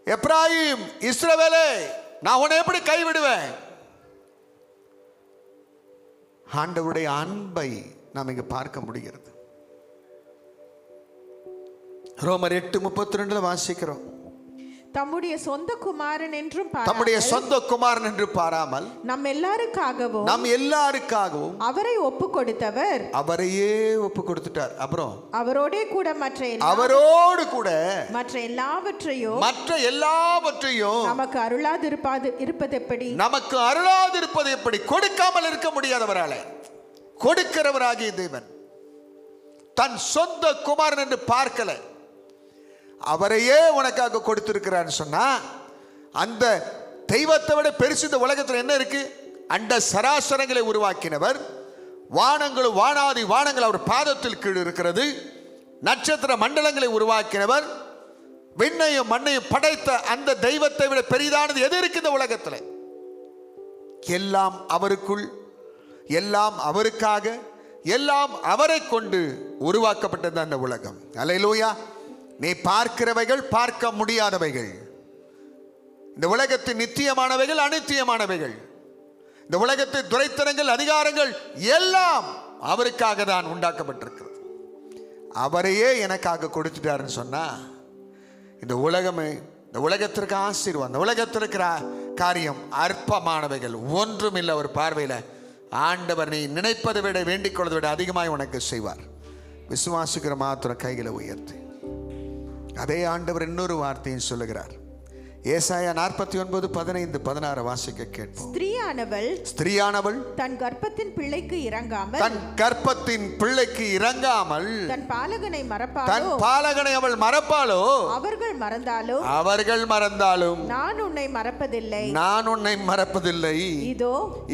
எப்ராயிம், இஸ்ரவேலே, நான் உன்னை எப்படி கைவிடுவேன்? ஆண்டவருடைய அன்பை நாம் இங்கு பார்க்க முடிகிறது. ரோமர் 8:32 வாசிக்கிறோம். தம்முடைய சொந்த குமாரன் என்றும் பாராமல் நம் எல்லாருக்காகவும் அவரை ஒப்பு கொடுத்தவர், அவரையே ஒப்பு கொடுத்துட்டார். அப்புறம் அவரோடு கூட மற்ற எல்லாவற்றையும் நமக்கு அருளாதிருப்பது எப்படி? கொடுக்காமல் இருக்க முடியாதவராலே கொடுக்கிறவராகிய தேவன் தன் சொந்த குமாரன் என்று பார்க்கல, அவரையே உனக்காக கொடுத்திருக்கிறான்னு சொன்னா, அந்த தெய்வத்தை விட பெருசு இந்த உலகத்தில் என்ன இருக்கு? அண்ட சராசரங்களை உருவாக்கினவர், வானங்களும் வானாதி வானங்கள் அவர் பாதத்தில் கீழ் இருக்கிறது, நட்சத்திர மண்டலங்களை உருவாக்கினவர், விண்ணையும் மண்ணையும் படைத்த அந்த தெய்வத்தை விட பெரிதானது எது இருக்கு இந்த உலகத்தில்? எல்லாம் அவருக்குள், எல்லாம் அவருக்காக, எல்லாம் அவரை கொண்டு உருவாக்கப்பட்டது அந்த உலகம். அல்லேலூயா. நீ பார்க்கிறவைகள், பார்க்க முடியாதவைகள், இந்த உலகத்தின் நித்தியமானவைகள், அநித்தியமானவைகள், இந்த உலகத்தின் துரைத்தனங்கள், அதிகாரங்கள் எல்லாம் அவருக்காக தான் உண்டாக்கப்பட்டிருக்கிறது. அவரையே எனக்காக கொடுத்துட்டாருன்னு சொன்னா, இந்த உலகமே, இந்த உலகத்திற்கு ஆசீர்வாதம், இந்த உலகத்திற்கு காரியம் அற்பமானவைகள், ஒன்றும் இல்லை ஒரு பார்வையில். ஆண்டவர் நீ நினைப்பதை விட, வேண்டிக் கொள்வதை விட அதிகமாய் உனக்கு செய்வார். விசுவாசிக்கிற மாத்திரம் கைகளை உயர்த்து. அதே ஆண்டவர் இன்னொரு வார்த்தையும் சொல்லுகிறார். ஏசாயா 49:15-16 வாசிக்க கேட்போம். ஸ்திரீயானவள் தன் கர்ப்பத்தின் பிள்ளைக்கு இறங்காமல் தன் பாலகனை அவள் மறப்பாளோ, அவர்கள் மறந்தாலும் நான் உன்னை மறப்பதில்லை.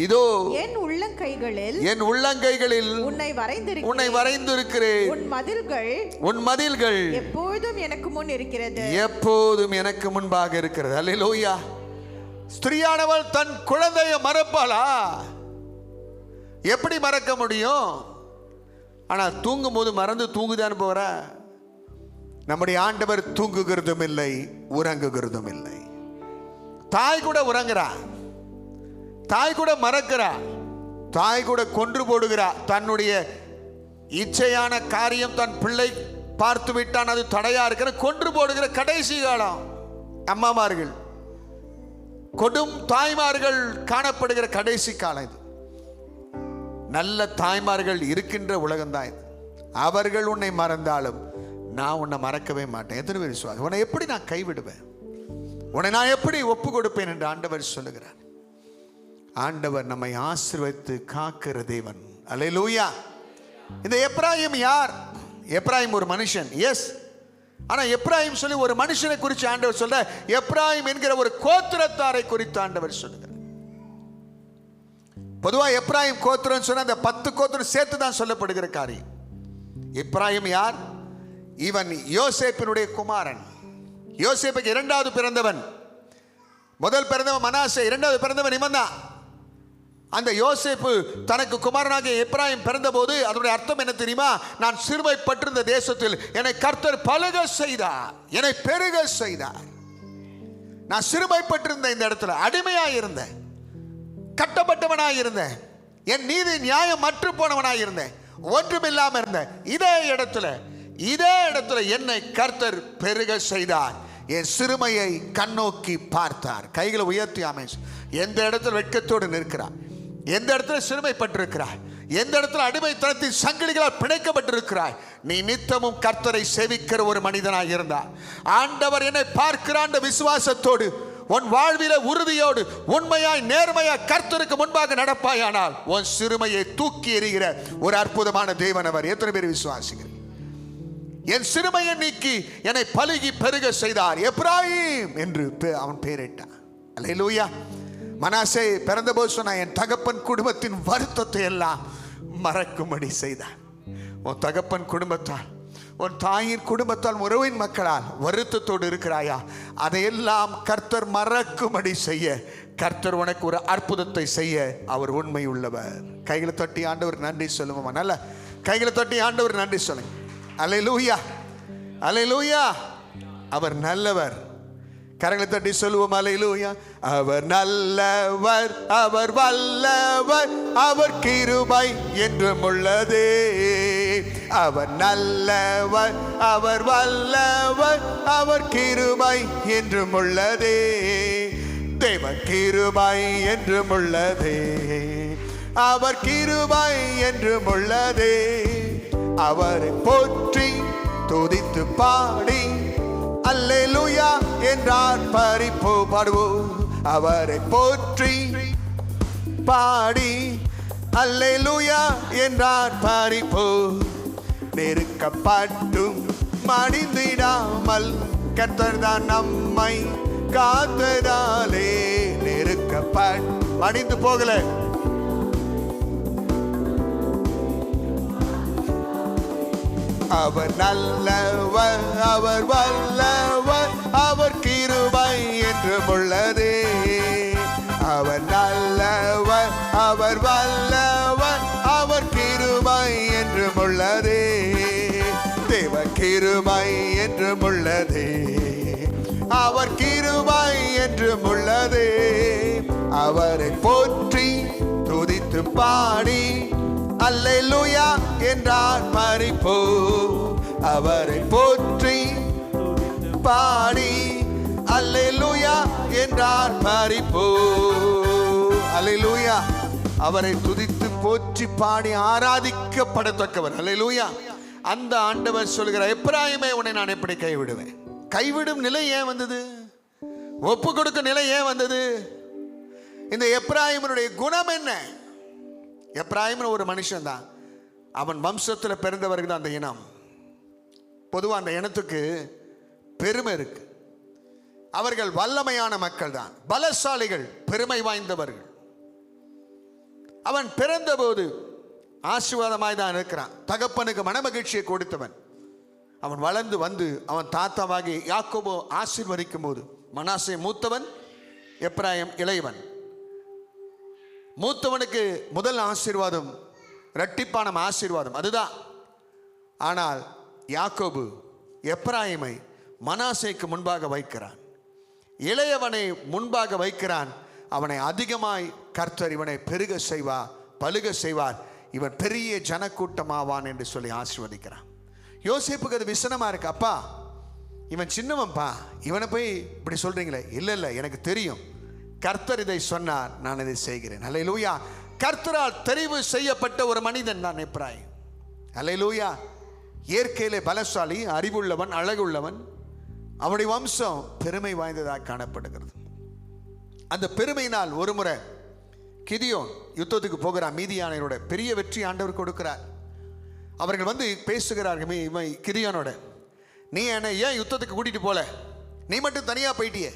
இதோ என் உள்ளங்கைகளில் உன்னை வரைந்திருக்கிறேன். உன் மதில்கள் எப்போதும் எனக்கு முன்பாக இருக்கிறது. அல்லேலூயா. ஸ்திரீயானவள் தன் குழந்தையை மறப்பாளா? எப்படி மறக்க முடியும்? ஆனா தூங்கும் போது மறந்து தூங்குதான் போற. நம்முடைய ஆண்டவர் தூங்குகிறதும் இல்லை, உறங்குகிறதும் இல்லை. தாய் கூட உறங்குறா, தாய் கூட மறக்கிறா, தாய் கூட கொன்று போடுகிறா. தன்னுடைய இச்சையான காரியம் தன் பிள்ளை பார்த்து விட்டான், அது தடையா இருக்கிற கொன்று போடுகிற கடைசி காலம் அம்மாமார்கள், கொடும் தாய்மார்கள் காணப்படுகிற கடைசி காலம் இது. நல்ல தாய்மார்கள் இருக்கின்ற உலகம்தான் இது. அவர்கள் உன்னை மறந்தாலும் நான் உன்னை மறக்கவே மாட்டேன். எத்தனை பேர் விசுவாசம்? உன்னை எப்படி நான் கைவிடுவேன்? உன்னை நான் எப்படி ஒப்பு கொடுப்பேன் என்று ஆண்டவர் சொல்லுகிறார். ஆண்டவர் நம்மை ஆசீர்வதித்து காக்கிற தேவன். அல்லேலூயா. இந்த எப்ராயிம் யார்? எப்ராயிம் ஒரு மனுஷன், எஸ். ஆனா எப்ராயிம் சொல்லி ஒரு மனுஷனை குறித்து ஆண்டவர் சொல்ல, எப்ராயிம் என்கிற ஒரு கோத்திரத்தாரை குறித்து ஆண்டவர் சொல்லுகிறார். பொதுவா எப்ராயிம் கோத்திரம் சொன்ன அந்த 10 கோத்திரம் சேர்த்து தான் சொல்லப்படுகிற காரியம். எப்ராயிம் யார்? இவன் யோசேப்பினுடைய குமாரன். யோசேப்புக்கு இரண்டாவது பிறந்தவன். முதல் பிறந்தவன் மனாசே, இரண்டாவது பிறந்தவன் இவன் தான். அந்த யோசேப்பு தனக்கு குமாரனாகிய எப்ராயிம் பிறந்தபோது அதனுடைய அர்த்தம் என்ன தெரியுமா? நான் சிறுமைப்பட்டிருந்த தேசத்தில் என்னை கர்த்தர் பலுக செய்தார், என்னை பெருக செய்தார். நான் சிறுமைப்பட்டிருந்த இந்த இடத்துல அடிமையாக இருந்தேன், கட்டப்பட்டவனாக இருந்தேன், என் நீதி நியாயம் மற்று போனவனாக இருந்தேன், ஒன்றுமில்லாம இருந்தேன். இதே இடத்துல என்னை கர்த்தர் பெருக செய்தார். என் சிறுமையை கண்ணோக்கி பார்த்தார். கைகளை உயர்த்தி அமைச்சு. எந்த இடத்துல வெட்கத்தோடு நிற்கிறார், எந்த இடத்துல சிறுமைப்பட்டிருக்கிறாய், எந்த இடத்துல அடிமைத்தனத்தின் சங்கிலிகளால் பிணைக்கப்பட்டிருக்கிறாய், நீ நித்தமும் கர்த்தரை சேவிக்கிற ஒரு மனிதனாக இருந்தார். ஆண்டவர் என்னை பார்க்கிறான் விசுவாசத்தோடு, உன் வாழ்வில உறுதியோடு, உண்மையாய் நேர்மையாய் கர்த்தருக்கு முன்பாக நடப்பாயானால் உன் சிறுமையை தூக்கி எறிகிற ஒரு அற்புதமான தேவன் அவர். எத்தனை பேர் விசுவாசிக்கிறீர்கள்? என் சிறுமையை நீக்கி என்னை பலுகி பெருக செய்தார். எப்ராயிம் என்று அவன் பெயரிட்டான். அல்லேலூயா. மனாசே பிறந்தபோது சொன்ன, என் தகப்பன் குடும்பத்தின் வருத்தத்தை எல்லாம் மறக்கும்படி செய்தார். உன் தகப்பன் குடும்பத்தால், உன் தாயின் குடும்பத்தால், உறவின் மக்களால் வருத்தத்தோடு இருக்கிறாயா? அதையெல்லாம் கர்த்தர் மறக்கும்படி செய்ய, கர்த்தர் உனக்கு ஒரு அற்புதத்தை செய்ய அவர் உண்மை உள்ளவர். கைகளை தட்டி ஆண்டவர் நன்றி சொல்லுவோமா? நல்ல கைகளை தட்டி ஆண்டவர் நன்றி சொல்லுங்க. அல்லேலூயா, அல்லேலூயா. அவர் நல்லவர். கரங்களை தட்டி சொல்லுவோம் அல்லேலூயா. அவர் நல்லவர், அவர் வல்லவர், அவர் கிருபை என்றும் உள்ளதே. அவர் நல்லவர், அவர் வல்லவர், அவர் கிருபை என்றும் உள்ளதே. தேவ கிருபை என்றும் உள்ளதே. அவர் கிருபை என்றும் உள்ளதே. அவரை போற்றி துதித்து பாடி அல்லேலூயா என்றார் பரிப்பு பாடுவோம். அவரை போற்றி பாடி அல்லேலூயா என்றார் பரிப்பு. நெருக்கப்பட்டும் மடிந்திடாமல் கர்த்தர் தான் நம்மை காத்ததாலே. மடிந்து போகல. அவர் நல்லவர், அவர் வல்லவர், அவர் கிருபை என்றும் உள்ளதே. அவர் நல்லவர், அவர் வல்லவர், அவர் கிருபை என்றும் உள்ளதே. தேவ கிருபை என்றும் உள்ளதே. அவர் கிருபை என்றும் உள்ளதே. அவரை போற்றி துதித்து பாடி அல்லேலூயா என்றார் மரிப்போ. அவரை போற்றி பாடி அல்லேலூயா என்றார் மரிப்போ. அல்லேலூயா. அவரை துதித்து போற்றி பாடி ஆராதிக்கப்படத்தக்கவர். அல்லேலூயா. அந்த ஆண்டவர் சொல்கிறார், எப்பிராயீமே உன்னை நான் எப்படி கைவிடுவேன்? கைவிடும் நிலை ஏன் வந்தது? ஒப்பு கொடுக்கும் நிலை ஏன் வந்தது? இந்த எப்பிராயீமனுடைய குணம் என்ன? எப்பிராயீம் ஒரு மனுஷன் தான். அவன் வம்சத்தில் பிறந்தவர்கள் தான் அந்த இனம். பொதுவாக அந்த இனத்துக்கு பெருமை இருக்கு. அவர்கள் வல்லமையான மக்கள் தான், பலசாலிகள், பெருமை வாய்ந்தவர்கள். அவன் பிறந்தபோது ஆசீர்வாதமாய் தான் இருக்கிறான். தகப்பனுக்கு மனமகிழ்ச்சியை கொடுத்தவன். அவன் வளர்ந்து வந்து அவன் தாத்தாவாகி யாக்கோபு ஆசீர்வதிக்கும் போது மனாசே மூத்தவன், எப்பிராயீம் இளையவன். மூத்தவனுக்கு முதல் ஆசீர்வாதம் இரட்டிப்பான ஆசீர்வாதம் அதுதான். ஆனால் யாக்கோபு எப்பிராயீமை மனாசேக்கு முன்பாக வைக்கிறான். இளையவனை முன்பாக வைக்கிறான். அவனை அதிகமாய் கர்த்தர் இவனை பெருக செய்வார், பலுக செய்வார், இவன் பெரிய ஜனக்கூட்டமாவான் என்று சொல்லி ஆசீர்வதிக்கிறான். யோசேப்புக்கு அது விசனமா இருக்கு. அப்பா, இவன் சின்னவன்பா, இவனை போய் இப்படி சொல்றீங்களே. இல்லை இல்லை, எனக்கு தெரியும், கர்த்தர் இதை சொன்னார், நான் இதை செய்கிறேன். அல்லேலூயா. கர்த்தரால் தெரிவு செய்யப்பட்ட ஒரு மனிதன் தான் எப்பிராயீம். அல்லேலூயா. இயற்கையிலே பலசாலி, அறிவுள்ளவன், அழகுள்ளவன். அவனுடைய வம்சம் பெருமை வாய்ந்ததாக காணப்படுகிறது. அந்த பெருமையினால் ஒரு முறை கிதியோன் யுத்தத்துக்கு போகிறார். மீதியானோட பெரிய வெற்றி ஆண்டவர் கொடுக்கிறார். அவர்கள் வந்து பேசுகிறார்கள் இவன் கிதியோனோட, நீ என்னை ஏன் யுத்தத்துக்கு கூட்டிட்டு போல? நீ மட்டும் தனியாக போயிட்டியே,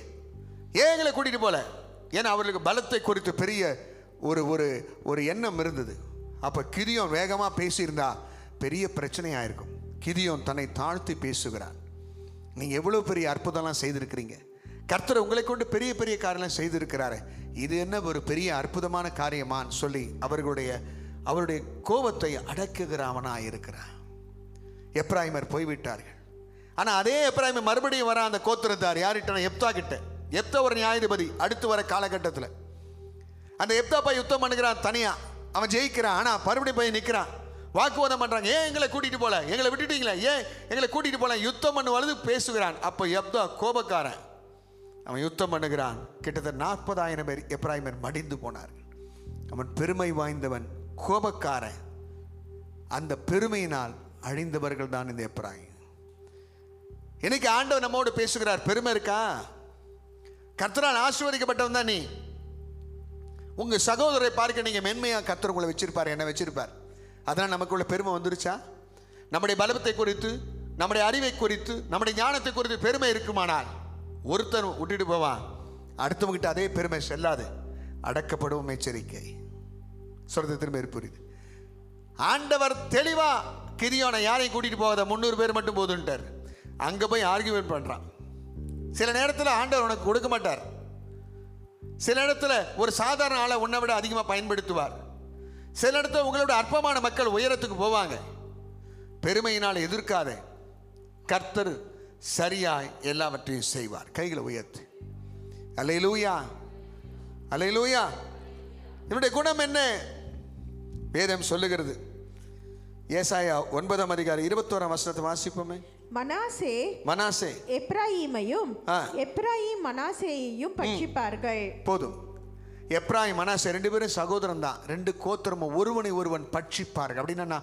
ஏன் எங்களை கூட்டிட்டு போல? ஏன்னா அவர்களுக்கு பலத்தை குறித்து பெரிய ஒரு ஒரு ஒரு எண்ணம் இருந்தது. அப்போ கிதியோன் வேகமாக பேசியிருந்தா பெரிய பிரச்சனையாக இருக்கும். கிதியோன் தன்னை தாழ்த்தி பேசுகிறான். நீங்கள் எவ்வளோ பெரிய அற்புதம்லாம் செய்திருக்கிறீங்க, கர்த்தர் உங்களை கொண்டு பெரிய பெரிய காரியம்லாம் செய்திருக்கிறாரு, இது என்ன ஒரு பெரிய அற்புதமான காரியமான்னு சொல்லி அவருடைய கோபத்தை அடக்குகிறவனாக இருக்கிறான். எப்பிராயீமர் போய்விட்டார்கள். ஆனால் அதே எப்பிராயீமர் மறுபடியும் வர அந்த கோத்திரத்தார் யார்கிட்ட? எப்தா கிட்ட. எப்தா ஒரு நியாயாதிபதி. அடுத்து வர காலகட்டத்தில் அந்த எப்தா போய் யுத்தம் பண்ணுகிறான் தனியா. அவன் ஜெயிக்கிறான். ஆனால் மறுபடியும் போய் நிற்கிறான், வாக்குவாதம் பண்றாங்க. ஏன் எங்களை கூட்டிட்டு போல? எங்களை விட்டுட்டீங்களா? ஏன் எங்களை கூட்டிட்டு போல? யுத்தம் பண்ணுவது பேசுகிறான். அப்போ எப்தா கோபக்காரன், அவன் யுத்தம் பண்ணுகிறான். கிட்டத்தட்ட 40,000 பேர் எப்பிராயீமர் மடிந்து போனார்கள். அவன் பெருமை வாய்ந்தவன், கோபக்காரன். அந்த பெருமையினால் அழிந்தவர்கள் தான் இந்த எப்பிராயீம். இன்னைக்கு ஆண்டவர் நம்மோடு பேசுகிறார். பெருமை இருக்கா? கர்த்தரால் ஆசீர்வதிக்கப்பட்டவன் தான் நீ. உங்க சகோதரரை பார்க்க நீங்க மென்மையா கர்த்தர் உங்களை வச்சிருப்பார், என்ன வச்சிருப்பார். அதனால் நமக்குள்ள பெருமை வந்துருச்சா? நம்முடைய பலத்தை குறித்து, நம்முடைய அறிவை குறித்து, நம்முடைய ஞானத்தை குறித்து பெருமை இருக்குமானால் ஒருத்தன் விட்டுட்டு போவான், அடுத்தவங்கிட்ட அதே பெருமை செல்லாது. அடக்கப்படும் எச்சரிக்கை சொல்றது திரும்ப புரியுது. ஆண்டவர் தெளிவா கிதியோனை யாரையும் கூட்டிட்டு போகாத, 300 பேர் மட்டும் போதுன்ட்டார். அங்க போய் ஆர்கியூமெண்ட் பண்றான். சில நேரத்தில் ஆண்டவர் உனக்கு கொடுக்க மாட்டார். சில இடத்துல ஒரு சாதாரண ஆளை உன்னை விட அதிகமாக பயன்படுத்துவார். சில இடத்துல உங்களோட அற்பமான மக்கள் உயரத்துக்கு போவாங்க. பெருமையினால் எதிர்க்காத, கர்த்தர் சரியாய் எல்லாவற்றையும் செய்வார். கைகளை உயர்த்து. அல்லேலூயா, அல்லேலூயா. இவனுடைய குணம் என்ன? வேதம் சொல்லுகிறது. ஏசாயா 9:21 வாசிப்போமே. மனாசே எப்ராயீமையும் எப்ராயீம் மனாசேயையும் பட்சிப்பார்கள். போதும். எப்ராயிம் மனாசே 2 பேரும் சகோதரன் தான். 2 கோத்திரமும் ஒருவனை ஒருவன் பட்சிப்பார்கள். அப்படின்னா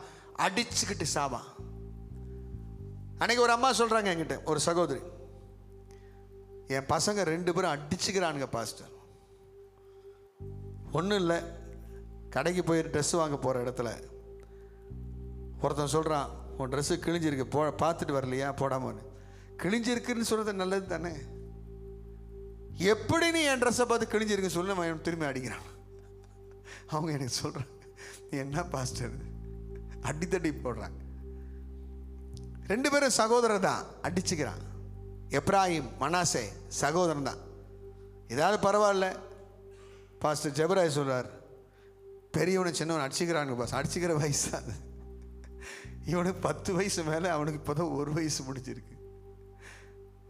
அடிச்சுக்கிட்டு சாவான். அன்னைக்கு ஒரு அம்மா சொல்றாங்க என்கிட்ட, ஒரு சகோதரி, என் பசங்க 2 பேரும் அடிச்சுக்கிறானுங்க பாஸ்டர். ஒன்றும் இல்லை, கடைக்கு போய் ட்ரெஸ் வாங்க போகிற இடத்துல ஒருத்தன் சொல்கிறான், உன் ட்ரெஸ்ஸு கிழிஞ்சிருக்கு, பார்த்துட்டு வரலையா, போடாமன்னு. கிழிஞ்சிருக்குன்னு சொல்கிறது நல்லது தானே. எப்படி நீ என் ட்ரெஸ்ஸை பார்த்து கிழிஞ்சிருக்குன்னு சொல்லி அவன் திரும்பி அடிக்கிறான். அவங்க எனக்கு சொல்கிறாங்க, நீ என்ன பாஸ்டர், அடித்தடி போடுறாங்க. 2 பேரும் சகோதரர் தான், அடிச்சுக்கிறான். எப்ராயிம் மனாசே சகோதரன் தான். ஏதாவது பரவாயில்ல, பாஸ்டர் ஜெபராய் சொல்கிறார், பெரியவனை சின்னவன் அடிச்சுக்கிறானுங்க பாஸ். அடிச்சுக்கிற வயசு தான் அது. இவனுக்கு 10 வயசு மேலே, அவனுக்கு இப்போ தான் 1 வயசு முடிஞ்சிருக்கு.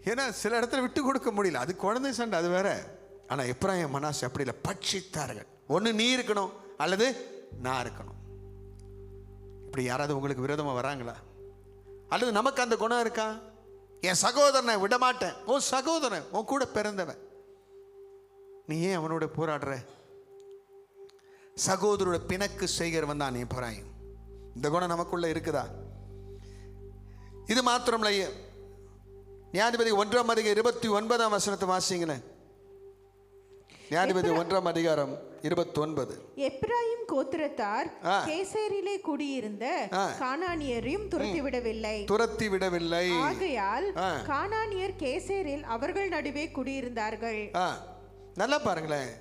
ஏன்னா சில இடத்துல விட்டு கொடுக்க முடியல, அது குழந்தை சண்டை, அது வேற. ஆனால் எப்ராயிம் மனாசே அப்படி இல்லை, பட்சித்தார்கள். ஒன்று நீ இருக்கணும் அல்லது நான் இருக்கணும். இப்படி யாராவது உங்களுக்கு விரோதமாக வராங்களா? அல்லது நமக்கு அந்த குணம் இருக்கா? என் சகோதரனை விடமாட்டேன், உன் சகோதரன் உன் கூட பிறந்தவன், நீ ஏன் அவனோட போராடுற? சகோதரோட பிணக்கு செய்கிறவன் தான் எப்ராயிம். இந்த குணம் நமக்குள்ள இருக்குதா? இது மாத்திரமில்லை, நியாயாதிபதி 1:29 வாசிங்களேன். நியாயாதிபதி 1:29. எப்ராயிம் கோத்திரத்தார் கேசேரிலே குடியிருந்த கானானியரையும் துரத்தி விடவில்லை. ஆகையால் கானானியர் கேசேரில் அவர்கள் நடுவே குடியிருந்தார்கள். நல்லா பாருங்களேன்,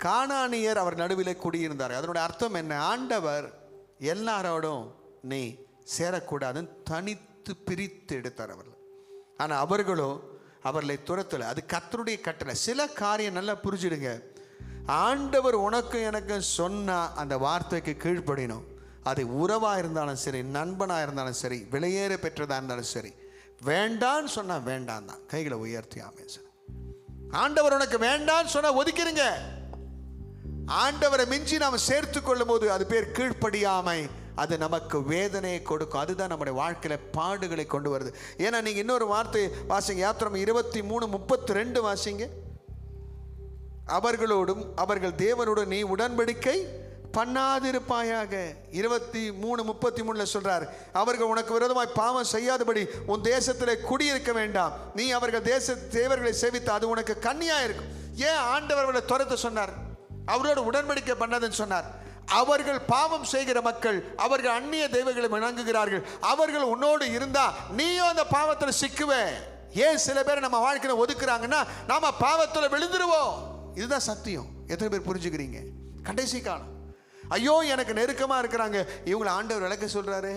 கானானியர் அவர் நடுவிலே குடியிருந்தார். அதனுடைய அர்த்தம் என்ன? ஆண்டவர் எல்லாரோடும் நீ சேரக்கூடாதுன்னு தனித்து பிரித்து எடுத்தார் அவர்கள். ஆனால் அவர்களோ அவர்களை துரத்தலை. அது கர்த்தருடைய கட்டளை. சில காரியம் நல்லா புரிஞ்சிடுங்க. ஆண்டவர் உனக்கு எனக்கு சொன்னால் அந்த வார்த்தைக்கு கீழ்ப்படியணும். அது உறவாக இருந்தாலும் சரி, நண்பனாக இருந்தாலும் சரி, விலையேற பெற்றதாக இருந்தாலும் சரி. வேண்டான்னு சொன்னால் வேண்டாம் தான். கைகளை உயர்த்தி ஆமென் சார். ஆண்டவர் உனக்கு வேண்டான்னு சொன்னால் ஒதுக்கிடுங்க. ஆண்டவரை மிஞ்சி நாம் சேர்த்து கொள்ளும் போது அது பேர் கீழ்ப்படியாமை. அது நமக்கு வேதனையை கொடுக்கும். அதுதான் நம்முடைய வாழ்க்கையில் பாடுகளை கொண்டு வருது. ஏன்னா நீங்கள் இன்னொரு வார்த்தை வாசிங்க, யாத்திரம் 23:32 வாசிங்க. அவர்களோடும் அவர்கள் தேவனோடும் நீ உடன்படிக்கை பண்ணாதிருப்பாயாக. 23:33 சொல்றார், அவர்கள் உனக்கு விரோதமாய் பாவம் செய்யாதபடி உன் தேசத்தில் குடியிருக்க வேண்டாம். நீ அவர்கள் தேவர்களை சேவித்து அது உனக்கு கண்ணியா இருக்கும். ஏன் ஆண்டவர்களை துரத்த சொன்னார்? அவரோடு உடன்படிக்கை பண்ணாதுன்னு சொன்னார். அவர்கள் பாவம் செய்கிற மக்கள், அவர்கள் அந்நிய தெய்வங்களை வணங்குகிறார்கள். அவர்கள் உன்னோடு இருந்தா நீயும் அந்த பாவத்தில் சிக்குவே. ஏன் சில பேர் நம்ம வாழ்க்கையில ஒதுக்குறாங்கன்னா நாம பாவத்தில் விழுந்துருவோம். இதுதான் சத்தியம். எத்தனை பேர் புரிஞ்சுக்கிறீங்க? கடைசி காலம், ஐயோ எனக்கு நெருக்கமா இருக்கிறாங்க, இவங்களை ஆண்டவர் விளக்க சொல்றாரு.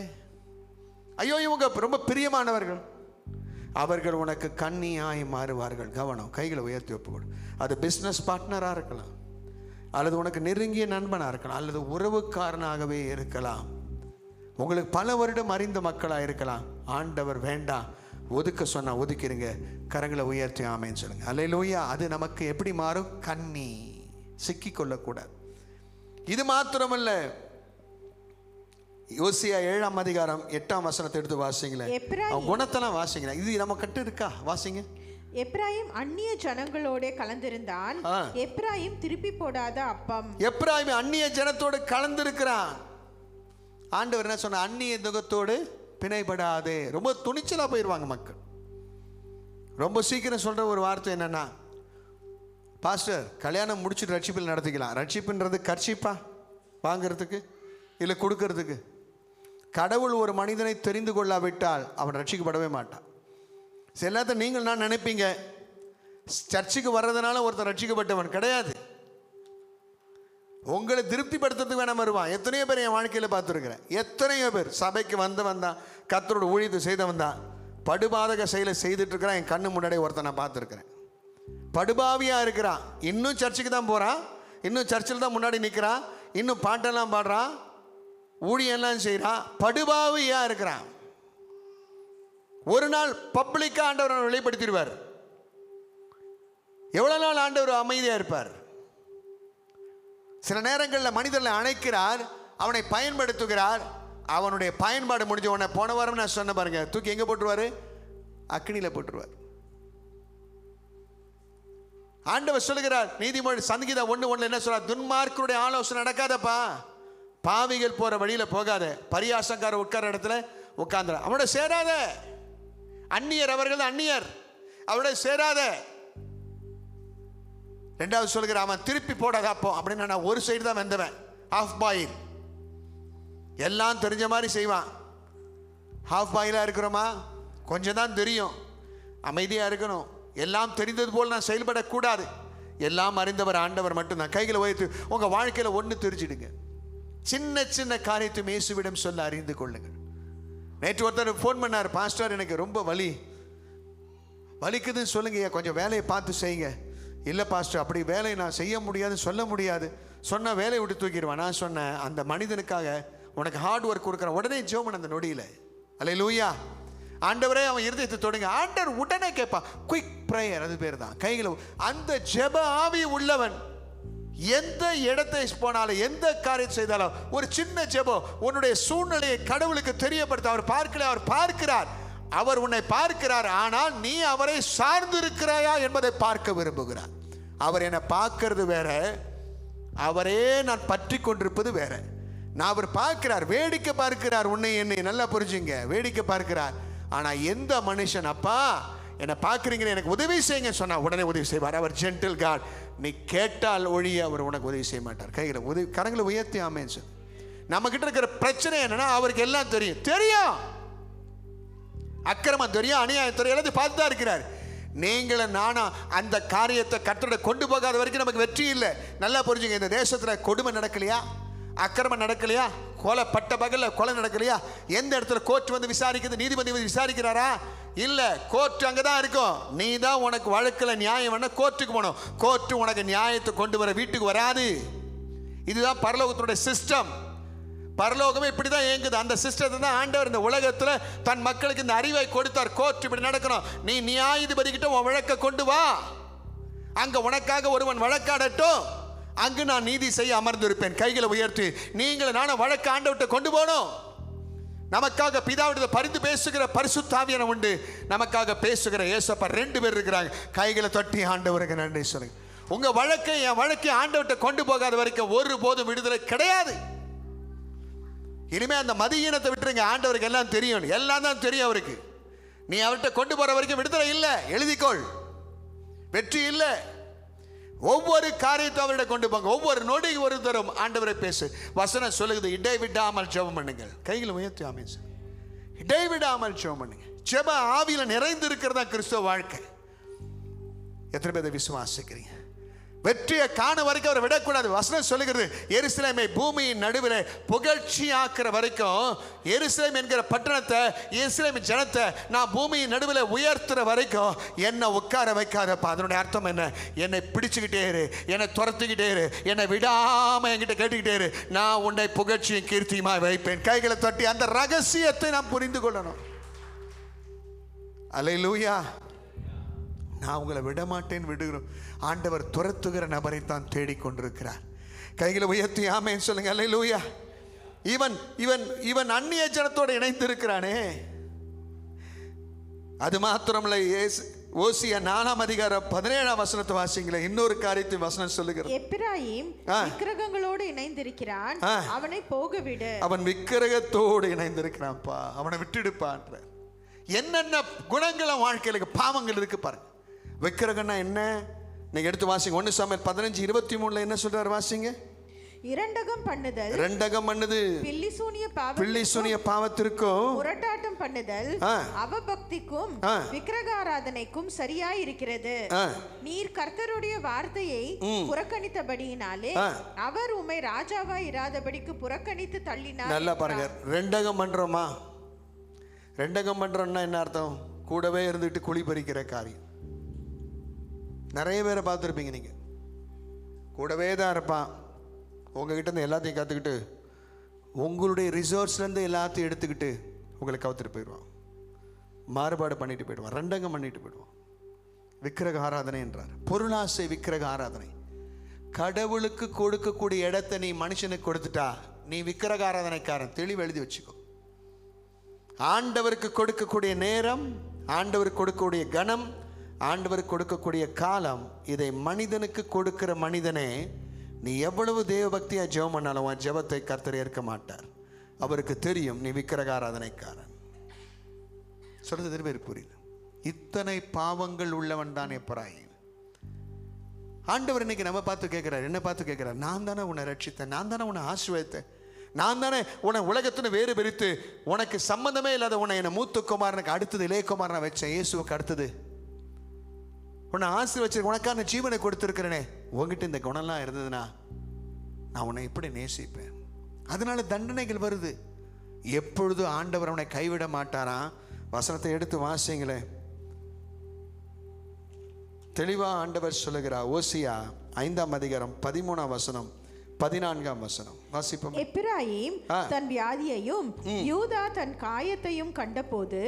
ஐயோ இவங்க ரொம்ப பிரியமானவர்கள், அவர்கள் உனக்கு கண்ணியாய் மாறுவார்கள். கவனம். கைகளை உயர்த்தி ஒப்புக்கொடு. அது பிஸ்னஸ் பார்ட்னராக இருக்கலாம், அல்லது உனக்கு நெருங்கிய நண்பனாக இருக்கலாம், அல்லது உறவுக்காரனாகவே இருக்கலாம், உங்களுக்கு பல வருடம் அறிந்த மக்களாக இருக்கலாம். ஆண்டவர் வேண்டாம் ஒதுக்க சொன்னா ஒதுக்கிடுங்க. கரங்களை உயர்த்தி ஆமேன்னு சொல்லுங்க. அல்லேலூயா. அது நமக்கு எப்படி மாறும்? கண்ணி சிக்கி கொள்ளக்கூடாது. இது மாத்திரமல்ல, யோசியா 7:8 எடுத்து வாசிங்களேன். குணத்தெல்லாம் வாசிங்களேன். இது நம்ம கட்டு இருக்கா? வாசிங்க. எப்ராயிம் அந்நிய ஜனங்களோட கலந்திருந்தான். எப்ராயிம் திருப்பி போடாத அப்பம். எப்ராயிம் அந்நிய ஜனத்தோடு கலந்திருக்கிறான். ஆண்டவர் என்ன சொன்ன? அந்நிய துகத்தோடு பிணைப்படாதே. ரொம்ப துணிச்சலா போயிடுவாங்க மக்கள். ரொம்ப சீக்கிரம் சொல்ற ஒரு வார்த்தை என்னன்னா, பாஸ்டர் கல்யாணம் முடிச்சுட்டு ரட்சிப்பில் நடத்திக்கலாம். ரட்சிப்புன்றது கர்ச்சிப்பா வாங்கிறதுக்கு இல்லை கொடுக்கறதுக்கு. கடவுள் ஒரு மனிதனை தெரிந்து கொள்ளாவிட்டால் அவன் ரட்சிக்கப்படவே மாட்டான். சிலத்தை நீங்கள் நான் நினைப்பீங்க, சர்ச்சுக்கு வர்றதுனால ஒருத்தர் ரட்சிக்கப்பட்டவன் கிடையாது. உங்களை திருப்திப்படுத்துறதுக்கு வேணாம் வருவான். எத்தனையோ பேர் என் வாழ்க்கையில் பார்த்துருக்கிறேன். எத்தனையோ பேர் சபைக்கு வந்தவன் தான், கர்த்தரோட ஊழியத்தை செய்தவன் தான், படுபாதக செயலை செய்துட்டு இருக்கிறான். என் கண்ணு முன்னாடியே ஒருத்தன் நான் பார்த்துருக்கிறேன். படுபாவியாக இருக்கிறான். இன்னும் சர்ச்சுக்கு தான் போகிறான், இன்னும் சர்ச்சில் தான் முன்னாடி நிற்கிறான், இன்னும் பாட்டெல்லாம் பாடுறான், ஊழியெல்லாம் செய்கிறான், படுபாவியாக இருக்கிறான். ஒரு நாள் பப்ளிக்காக ஆண்டவர் வெளிப்படுத்திடுவார். எவ்வளவு நாள் ஆண்டவர் அமைதியா இருப்பார்? சில நேரங்களில் மனிதர்களை அணைக்கிறார், அவனை பயன்படுத்துகிறார். அவனுடைய பயன்பாடு முடிஞ்ச உடனே, போன வாரம் நான் சொன்ன பாருங்க, தூக்கி எங்க போட்டுருவாரு? அக்னியில போட்டுருவார். ஆண்டவர் சொல்லுகிறார் நீதிமொழி சங்கீதம் 1:1 என்ன சொல்றார்? துன்மார்க்கருடைய ஆலோசனை நடக்காதப்பா, பாவிகள் போற வழியில போகாத, பரியாசக்கார உட்கார இடத்துல உட்கார்ந்து அவனோட சேராத. அந்நியர், அவர்கள் அந்நியர், அவனோட சேராத. ரெண்டாவது சொல்லுகிற அவன் திருப்பி போடாத. அப்போ அப்படின்னு நான் ஒரு சைடு தான் வந்தவன், ஹாஃப் பாயில், எல்லாம் தெரிஞ்ச மாதிரி செய்வான். ஹாஃப் பாயிலா இருக்கிறோமா? கொஞ்சம் தான் தெரியும், அமைதியா இருக்கணும். எல்லாம் தெரிந்தது போல் நான் செயல்படக்கூடாது. எல்லாம் அறிந்தவர் ஆண்டவர் மட்டும்தான். கைகளை உயர்த்தி உங்க வாழ்க்கையில ஒன்று தெரிஞ்சிடுங்க. சின்ன சின்ன காரியத்தையும் இயேசுவிடம் சொல்ல அறிந்து கொள்ளுங்கள். நேற்று ஒருத்தர் ஃபோன் பண்ணார், பாஸ்டர் எனக்கு ரொம்ப வலிக்குதுன்னு சொல்லுங்க, கொஞ்சம் வேலையை பார்த்து செய்யுங்க. இல்லை பாஸ்டர், அப்படி வேலையை நான் செய்ய முடியாது, சொல்ல முடியாது, சொன்ன வேலையை விட்டு தூக்கிடுவேன். நான் சொன்னேன், அந்த மனிதனுக்காக உனக்கு ஹார்ட் ஒர்க் கொடுக்குறேன், உடனே ஜெபம் அந்த நொடியில். அல்லேலூயா. ஆண்டவரே அவன் இருதயத்தை தொடுங்க. ஆண்டவர் உடனே கேட்பா. குயிக் பிரேயர், அது பேர் தான். கைகளை அந்த ஜெப ஆவி உள்ளவன் எந்த இடத்தை போனாலும், எந்த காரியம் செய்தாலும், ஒரு சின்ன ஜெபம் உன்னுடைய சூழ்நிலையை கடவுளுக்கு தெரியப்படுத்த. அவர் பார்க்கல, அவர் பார்க்கிறார். அவர் உன்னை பார்க்கிறார், ஆனால் நீ அவரை சார்ந்து இருக்கிறாயா என்பதை பார்க்க விரும்புகிறார். அவர் என்னை பார்க்கிறது வேற, அவரே நான் பற்றி கொண்டிருப்பது வேற. நான் அவர் பார்க்கிறார், வேடிக்கை பார்க்கிறார். உன்னை என்னை நல்லா புரிஞ்சுங்க, வேடிக்கை பார்க்கிறார். ஆனா எந்த மனுஷன் அப்பா என்னை பார்க்குறீங்க, எனக்கு உதவி செய்யுங்க சொன்னா உடனே உதவி செய்வார். அவர் ஜென்டில் காட். நீ கேட்டால் ஒழிய அவர் உனக்கு உதவி செய்ய மாட்டார். கைகளை உதவி, கரங்களை உயர்த்தி ஆமென் சொல்லு. நம்ம கிட்ட இருக்கிற பிரச்சனை என்னன்னா, அவருக்கு எல்லாம் தெரியும், அக்கிரமம் தெரியும், அநியாயம் தெரியும், எல்லாத்தையும் பார்த்து தான் இருக்கிறார். நீங்களும் நானும் அந்த காரியத்தை கர்த்தரோட கொண்டு போகாத வரைக்கும் நமக்கு வெற்றி இல்லை. நல்லா புரிஞ்சுங்க. இந்த தேசத்துல கொடுமை நடக்கலையா, அக்கிரமம் நடக்கலையா, கொலை பட்ட பகல்ல கொலை நடக்கலையா? எந்த இடத்துல கோர்ட் வந்து விசாரிக்குது, நீதிபதி வந்து விசாரிக்கிறாரா? இல்ல, கோர்ட் அங்கதான் இருக்கும். நீ தான் உனக்கு வழக்குல நியாயம் வேணா கோர்ட்டுக்கு போகணும். கோர்ட் உனக்கு நியாயத்தை கொண்டு வர வீட்டுக்கு வராது. இதுதான் பரலோகத்தினுடைய சிஸ்டம். பரலோகமே இப்படிதான் இயங்குது. அந்த சிஸ்டத்தை தான் ஆண்டவர் இந்த உலகத்துல தன் மக்களுக்கு இந்த அறிவை கொடுத்தார். கோர்ட் இப்படி நடக்கணும், நீ நியாயாதிபதி கிட்ட உன் வழக்கை கொண்டு வா, அங்க உனக்காக ஒருவன் வழக்காடட்டும், அங்கு நான் நீதி செய்ய அமர்ந்திருப்பேன். கைகளை உயர்த்தி நீங்களும் நானும் வழக்கு ஆண்டவர்கிட்ட கொண்டு போனோம். நமக்காக பிதாவிடத்தில் பரிந்து பேசுகிற பரிசுத்த ஆவியானவர் உண்டு, நமக்காக பேசுகிற இயேசப்பா 2 பேர் இருக்கிறாங்க. கைகளை தட்டி ஆண்டவருக்கு நன்றி சொல்லுங்க. உங்க வழக்கை என் வழக்கை ஆண்டவர்கிட்ட கொண்டு போகாத வரைக்கும் ஒருபோதும் விடுதலை கிடையாது. இனிமே அந்த மதியீனத்தை விட்டுருங்க. ஆண்டவருக்கு எல்லாம் தெரியும், எல்லாம் தான் தெரியும் அவருக்கு. நீ அவர்கிட்ட கொண்டு போற வரைக்கும் விடுதலை இல்லை, எழுதிக்கொள். வெற்றி இல்லை. ஒவ்வொரு காரியத்தை அவரிட கொண்டு போங்க. ஒவ்வொரு நொடி ஒரு தரம் ஆண்டவரை பேசு. வசனம் சொல்லுகிறது, இடைவிடாமல் ஜெபம் பண்ணுங்கள். கைகளை உயர்த்தி ஆமென் சொல்லு. இடைவிடாமல் ஜெபம் பண்ணுங்க. ஜெப ஆவியில நிறைந்து இருக்கிறதா கிறிஸ்தவ வாழ்க்கை. எத்தனை பேரை விசுவாசிக்கிறீங்க? வெற்றியை காண வரைக்கும் அவரை விடக்கூடாது. வசனம் சொல்லுகிறது, எருசலேமை பூமியின் நடுவில் புகழ்ச்சி ஆக்குற வரைக்கும், எருசலேம் என்கிற பட்டணத்தை, எருசலேம் ஜனத்தை நான் பூமியின் நடுவில் உயர்த்துற வரைக்கும் என்னை உட்கார வைக்காதப்பா. அதனுடைய அர்த்தம் என்ன? என்னை பிடிச்சுக்கிட்டே இரு, என்னை துரத்துக்கிட்டே இரு, என்னை விடாம என்கிட்ட கேட்டுக்கிட்டே இரு, நான் உன்னை புகழ்ச்சியும் கீர்த்தியுமா வைப்பேன். கைகளை தட்டி அந்த ரகசியத்தை நாம் புரிந்து கொள்ளணும். அல்லேலூயா. நான் உங்களை விட மாட்டேன், விடுகிறோம். ஆண்டவர் துரத்துகிற நபரை தான் தேடிக்கொண்டிருக்கிறார். கைகளை உயர்த்தி ஆமென் சொல்லுங்க. அல்லேலூயா. இவன் அந்நிய ஜனத்தோடு இணைந்திருக்கிறானே. அது மாத்திரமல்ல, ஓசியா 4ஆம் அதிகாரம் 17ஆம் வசனத்தை வாசிங்களேன். இன்னொரு காரியத்தை வசனம் சொல்லுகிறது. எப்பிராயீம் விக்கிரகங்களோடு இணைந்திருக்கிறான், அவனை போக விடு. அவன் விக்கிரகத்தோடு இணைந்திருக்கிறான்ப்பா, அவனை விட்டுடுப்பான்ற. என்னென்ன குணங்கள் வாழ்க்கையில பாவங்கள் இருக்கு பாருங்க. விக்கிரகம்னா என்ன? நீங்க எடுத்து வாசிங்க. 1 சாமுவேல் 15:23 என்ன சொல்றாரு வாசிங்க. இரண்டகம் பண்ணுதல், பில்லி சூனிய பாவத்திற்கும் முரட்டாட்டம் பண்ணுதல் அவபக்திக்கும் விக்கிரகாராதனைக்கும் சரியாய் இருக்கிறது. நீர் கர்த்தருடைய வார்த்தையை புறக்கணித்தபடியினாலே அவர் உம்மை ராஜாவாய் இராதபடிக்கு புறக்கணித்து தள்ளினார். நல்லா பாருங்க. ரெண்டகம் பண்றோமா? ரெண்டகம் பண்றோம்னா என்ன அர்த்தம்? கூடவே இருந்துட்டு குழி பறிக்கிற காரியம். நிறைய பேரை பார்த்துருப்பீங்க. நீங்கள் கூடவே தான் இருப்பான், உங்ககிட்ட இருந்து எல்லாத்தையும் கற்றுக்கிட்டு, உங்களுடைய ரிசோர்ஸ்லேருந்து எல்லாத்தையும் எடுத்துக்கிட்டு உங்களை கவுத்துட்டு போயிடுவான், மாறுபாடு பண்ணிட்டு போயிடுவான், ரெண்டங்கம் பண்ணிட்டு போயிடுவான். விக்கிரக ஆராதனை என்றார். பொருளாசை விக்கிரக ஆராதனை. கடவுளுக்கு கொடுக்கக்கூடிய இடத்தை நீ மனுஷனுக்கு கொடுத்துட்டா நீ விக்கிரக ஆராதனைக்காரன். தெளிவு எழுதி வச்சுக்கோ. ஆண்டவருக்கு கொடுக்கக்கூடிய நேரம், ஆண்டவருக்கு கொடுக்கக்கூடிய கணம், ஆண்டவருக்கு கொடுக்கக்கூடிய காலம், இதை மனிதனுக்கு கொடுக்கிற மனிதனே, நீ எவ்வளவு தேவபக்தியா ஜெபம் பண்ணாலும் உன் ஜெபத்தை கர்த்தர் ஏற்க மாட்டார். அவருக்கு தெரியும் நீ விக்கிரக ஆராதனைக்காரன். சொல்றது திரும்ப புரியுது. இத்தனை பாவங்கள் உள்ளவன் தான் எப்பிராயீம். ஆண்டவர் இன்னைக்கு நம்ம பார்த்து கேட்கிறார், என்ன பார்த்து கேட்கிறார், நான் தானே உன்னை ரட்சித்தேன், நான் தானே உன்னை ஆசீர்வதித்தேன், நான் தானே உன்னை உலகத்தின் வேறு பிரித்து உனக்கு சம்பந்தமே இல்லாத உன்னை என்னை மூத்த குமாரனுக்கு அடுத்தது இளையகுமாரனை வச்சேன், இயேசுவுக்கு அடுத்தது உன்னை ஆசீர்வதிச்சு உனக்கான ஜீவனை கொடுத்துருக்கிறேனே. உங்ககிட்ட இந்த குணம்லாம் இருந்ததுன்னா நான் உன்னை இப்படி நேசிப்பேன். அதனால தண்டனைகள் வருது. எப்பொழுது ஆண்டவர் அவனை கைவிட மாட்டாராம். வசனத்தை எடுத்து வாசிங்களேன். தெளிவா ஆண்டவர் சொல்லுகிறார். ஓசியா 5ஆம் அதிகாரம் 13ஆம் வசனம் 14ஆம் வசனம் வாசிப்போம். எப்பிராயீம் தன் வியாதியையும் யூதா தன் காயத்தையும் கண்டபோது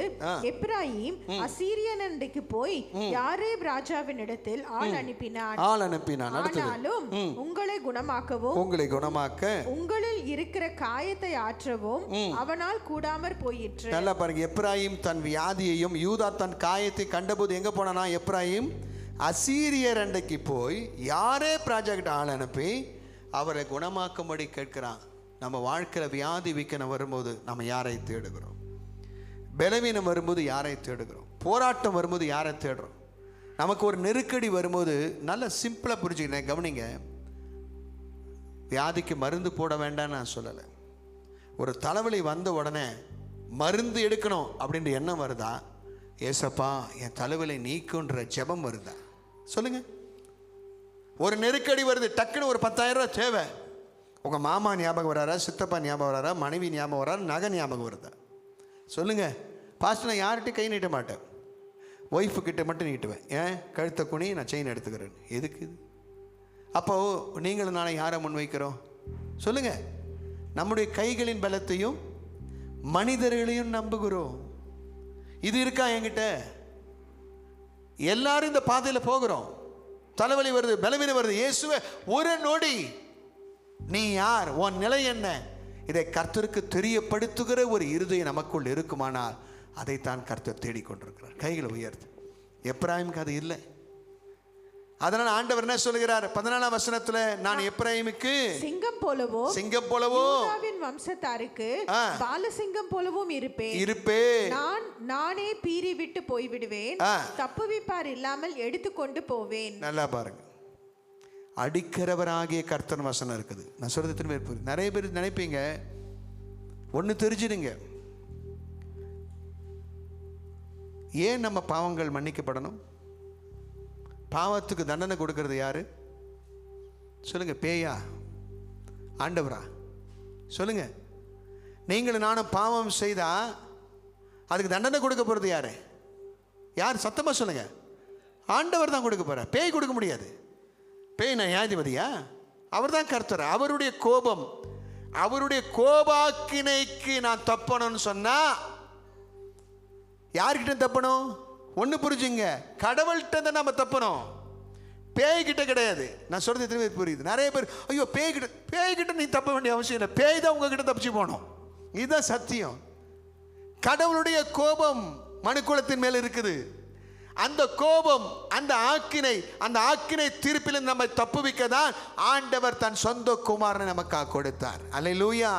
எப்பிராயீம் அசீரியனுக்கு போய் யாரேப் ராஜாவின் இடத்தில் ஆள் அனுப்பினான். ஆனாலும் உங்களை குணமாக்க உங்களில் இருக்கிற காயத்தை ஆற்றவும் அவனால் கூடாமற் போயிற்று. நல்லா பாருங்க. எப்பிராயீம் தன் வியாதியையும் யூதா தன் காயத்தை கண்டபோது எங்க போனானா? எப்பிராயீம் அசீரியர் அண்டைக்கு போய் யாரேப் ராஜா கிட்ட ஆள் அனுப்பி அவரை குணமாக்கும்படி கேட்கிறான். நம்ம வாழ்க்கையில் வியாதி வீக்கனம் வரும்போது நம்ம யாரை தேடுகிறோம்? பலவீனம் வரும்போது யாரை தேடுகிறோம்? போராட்டம் வரும்போது யாரை தேடுறோம்? நமக்கு ஒரு நெருக்கடி வரும்போது நல்ல சிம்பிளாக புரிஞ்சுக்கிறேன், கவனிங்க. வியாதிக்கு மருந்து போட வேண்டாம்னு நான் சொல்லலை. ஒரு தலைவலி வந்த உடனே மருந்து எடுக்கணும் அப்படின்ற எண்ணம் வருதா? ஏசப்பா என் தலைவலி நீக்குன்ற ஜெபம் வருதா? சொல்லுங்க. ஒரு நெருக்கடி வருது, டக்குன்னு ஒரு 10,000 ரூபாய் தேவை. உங்கள் மாமா ஞாபகம் வராரா? சித்தப்பா ஞாபகம் வராரா? மனைவி ஞாபகம் வராரா? நகை ஞாபகம் வருதா? சொல்லுங்க. பாஸ்டர் நான் யார்கிட்டையும் கை நீட்ட மாட்டேன், ஒய்ஃபு கிட்ட மட்டும் நீட்டுவேன். ஏன்? கழுத்தை குனி, நான் செயின் எடுத்துக்கிறேன். எதுக்கு இது? அப்போது நீங்களும் நாளை யாரை முன்வைக்கிறோம்? சொல்லுங்க. நம்முடைய கைகளின் பலத்தையும் மனிதர்களையும் நம்புகிறோம். இது இருக்கா என்கிட்ட? எல்லாரும் இந்த பாதையில் போகிறோம். தலைவலி வருது, பலவீனம் வருது. இயேசுவே ஒரு நொடி நீ யார், உன் நிலை என்ன, இதை கர்த்தருக்கு தெரியப்படுத்துகிற ஒரு இருதயம் நமக்குள் இருக்குமானால் அதைத்தான் கர்த்தர் தேடிக்கொண்டிருக்கிறார். கைகளை உயர்த்து. எப்பிராயீமுக்கு அது இல்லை. அதனால ஆண்டவர் என்ன சொல்கிறார்? 14ஆம் வசனத்துல, நான் எப்பிராயீமுக்கு சிங்கம் போலவோ யூதாவின் வம்சத்தாருக்கு பாலசிங்கம் போலவும் இருப்பேன். நானே பீறி விட்டு போய்விடுவேன், தப்புவிப்பார் இல்லாமல் எடுத்துக்கொண்டு போவேன். நல்லா பாருங்க. அடிக்கிறவராகிய கர்த்தர் வசனம் இருக்குது. நான் சொல்றது திரும்ப நிறைய பேர் நினைப்பீங்க, ஒன்று தெரிஞ்சிடுங்க, ஏன் நம்ம பாவங்கள் மன்னிக்கப்படணும்? பாவத்துக்கு தண்டனை கொடுக்கறது யாரு? சொல்லுங்க. பேயா? ஆண்டவரா? சொல்லுங்க. நீங்களும் நானும் பாவம் செய்தா அதுக்கு தண்டனை கொடுக்க போறது யாரு? யார்? சத்தமா சொல்லுங்க. ஆண்டவர் தான் கொடுக்க போறார். பேய் கொடுக்க முடியாது. பேய் நான் நியாயாதிபதியா? அவர் தான் கர்த்தர். அவருடைய கோபம், அவருடைய கோபாக்கினைக்கு நான் தப்பணும்னு சொன்னா யார்கிட்ட தப்பணும்? ஒன்று புரிஞ்சுங்க, கடவுள்கிட்ட தான் நம்ம தப்பணும், பேய்கிட்ட கிடையாது. நான் சொல்றது எத்தனை பேர் புரியுது? நிறைய பேர் ஐயோ பேய்கிட்ட நீ தப்ப வேண்டிய அவசியம் இல்லை, பேய் தான் உங்ககிட்ட தப்பிச்சு போகணும். இதுதான் சத்தியம். கடவுளுடைய கோபம் மனுக்குலத்தின் மேல் இருக்குது. அந்த கோபம், அந்த ஆக்கினை தீர்ப்பில் நம்ம தப்புவிக்க தான் ஆண்டவர் தன் சொந்த குமாரனை நமக்காக கொடுத்தார். அல்லேலூயா.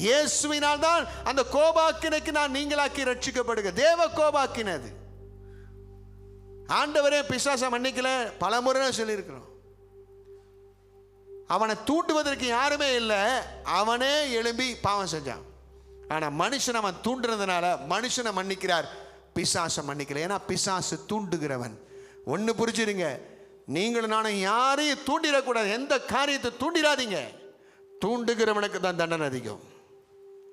இயேசுவினால் தான் அந்த கோபாக்கினைக்கு நான் நீங்களாக்கி ரட்சிக்கப்படுக. தேவ கோபாக்கினது. ஆண்டவரே பிசாசை மன்னிக்கல, பல முறை சொல்லியிருக்கிறோம். அவனை தூண்டுவதற்கு யாருமே இல்லை, அவனே எழும்பி பாவம் செஞ்சான். ஆனால் மனுஷன் அவன் தூண்டுறதுனால மனுஷனை மன்னிக்கிறார், பிசாசை மன்னிக்கல. ஏன்னா பிசாசு தூண்டுகிறவன். ஒன்று புரிஞ்சுருங்க, நீங்களும் நானும் யாரையும் தூண்டிடக்கூடாது. எந்த காரியத்தை தூண்டிடாதீங்க. தூண்டுகிறவனுக்கு தான் தண்டனை அதிகம்.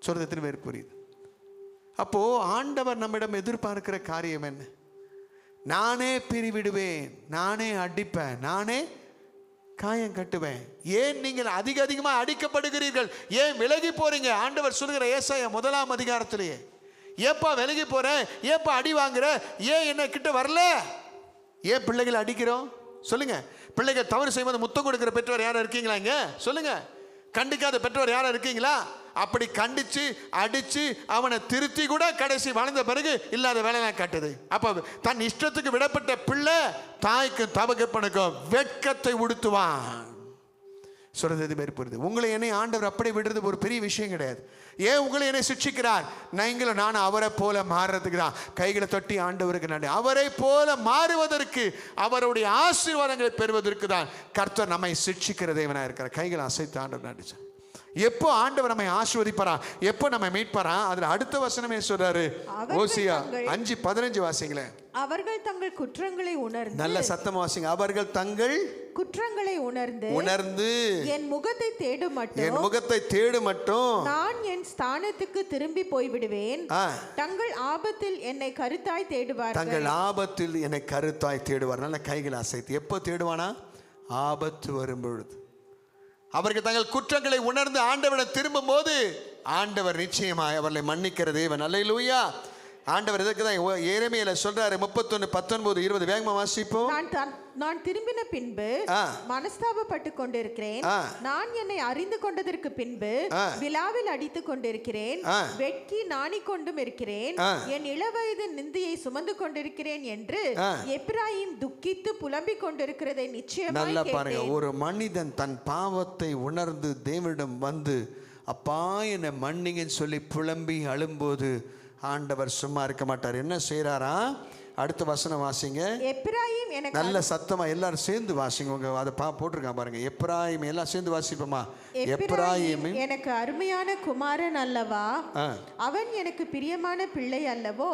சொல்றது எத்தனை பேர் புரியுது? அப்போ ஆண்டவர் நம்மிடம் எதிர்பார்க்கிற காரியம் என்ன? நானே பிரிவிடுவேன், நானே அடிப்பேன், நானே காயம் கட்டுவேன். ஏன் நீங்கள் அதிகமாக அடிக்கப்படுகிறீர்கள்? ஏன் விலகி போறீங்க? ஆண்டவர் சொல்கிற ஏசாயா 1ஆம் அதிகாரத்திலேயே, ஏப்பா விலகி போற, ஏப்பா அடி வாங்குற, ஏன் என்ன கிட்ட வரல? ஏன் பிள்ளைகளை அடிக்கிறோம் சொல்லுங்க? பிள்ளைகள் தவறு செய்யும்போது முத்தம் கொடுக்கிற பெற்றோர் யாரும் இருக்கீங்களா இங்க? சொல்லுங்க. கண்டிக்காத பெற்றோர் யாரும் இருக்கீங்களா? அப்படி கண்டிச்சு அடிச்சு அவனை திருத்தி கூட கடைசி வளர்ந்த பிறகு இல்லாத வேலையெல்லாம் காட்டுது. அப்ப தன் இஷ்டத்துக்கு விடப்பட்ட பிள்ளை தாய்க்கும் தகப்பனுக்கும் வெட்கத்தை உடுத்துவான். சொல்றது மாதிரி புரியுது? உங்களை என்னை ஆண்டவர் அப்படி விடுறது ஒரு பெரிய விஷயம் கிடையாது. ஏன் உங்களை என்னை சிக்ஷிக்கிறார்? நீங்களும் நானும் அவரை போல மாறுறதுக்கு தான். கைகளை தொட்டி ஆண்டவருக்கு நன்றி. அவரை போல மாறுவதற்கு, அவருடைய ஆசீர்வாதங்களை பெறுவதற்கு தான் கர்த்தர் நம்மை சிக்ஷிக்கிற தேவனாக இருக்கிறார். கைகளை அசைத்து ஆண்டவர் நன்றி. எப்போ ஆண்டவர் நம்மை ஆசீர்வதிப்பாரா, எப்போ நம்ம மீட்பாரா? அதுல அடுத்த வசனமே சொல்றாரு. ஓசியா 5:15 வாசிங்களே. அவர்கள் தங்கள் குற்றங்களை உணர்ந்து, நல்ல சத்தமா வாசிங்க. அவர்கள் தங்கள் குற்றங்களை உணர்ந்து என் முகத்தை தேடும் மட்டும் நான் என் ஸ்தானத்துக்கு திரும்பி போய்விடுவேன். தங்கள் ஆபத்தில் என்னை கருத்தாய் தேடுவார். நல்ல கைகளை அசைத்து. எப்போ தேடுவானா? ஆபத்து வரும்பொழுது. அவர்கள் தங்கள் குற்றங்களை உணர்ந்து ஆண்டவரிடம் திரும்பும் போது ஆண்டவர் நிச்சயமாய் அவர்களை மன்னிக்கிற தேவன். அல்லேலூயா. ஆண்டவர் இதற்கு தான் எரேமியால சொல்றாரு 31:19-20 வேகமா வாசிப்போம். நான் திரும்பின பின்பு மனஸ்தாபப்பட்டு கொண்டிருக்கிறேன். நான் என்னை அறிந்து கொண்டதற்கு பின்பு விலாவில் அடித்துக் கொண்டிருக்கிறேன். வெட்கி நாணிக் கொண்டும் இருக்கிறேன். என் இளவயது நிந்தையை சுமந்து கொண்டிருக்கிறேன் என்று எப்பிராயீம் துக்கித்து புலம்பிக் கொண்டிருக்கிறதை நிச்சயமாய் நல்லா பாருங்க. ஒரு மனிதன் தன் பாவத்தை உணர்ந்து தேவனிடம் வந்து அப்பா என்னை மன்னிங்கன்னு சொல்லி புலம்பி அழும்போது ஆண்டவர் சும்மா இருக்க மாட்டார். என்ன செய்யறாரா? அடுத்த வசனம் வாசிங்க. எப்பிராயீம் எனக்கு நல்ல சத்தமா எல்லாரும் சேர்ந்து வாசிங்க. உங்க அதை போட்டிருக்கான் பாருங்க. எப்பிராயீம் எல்லாம் சேர்ந்து வாசிப்போமா? எப்பிராயீம் எனக்கு அருமையான குமாரன் அல்லவா, அவன் எனக்கு பிரியமான பிள்ளை அல்லவோ,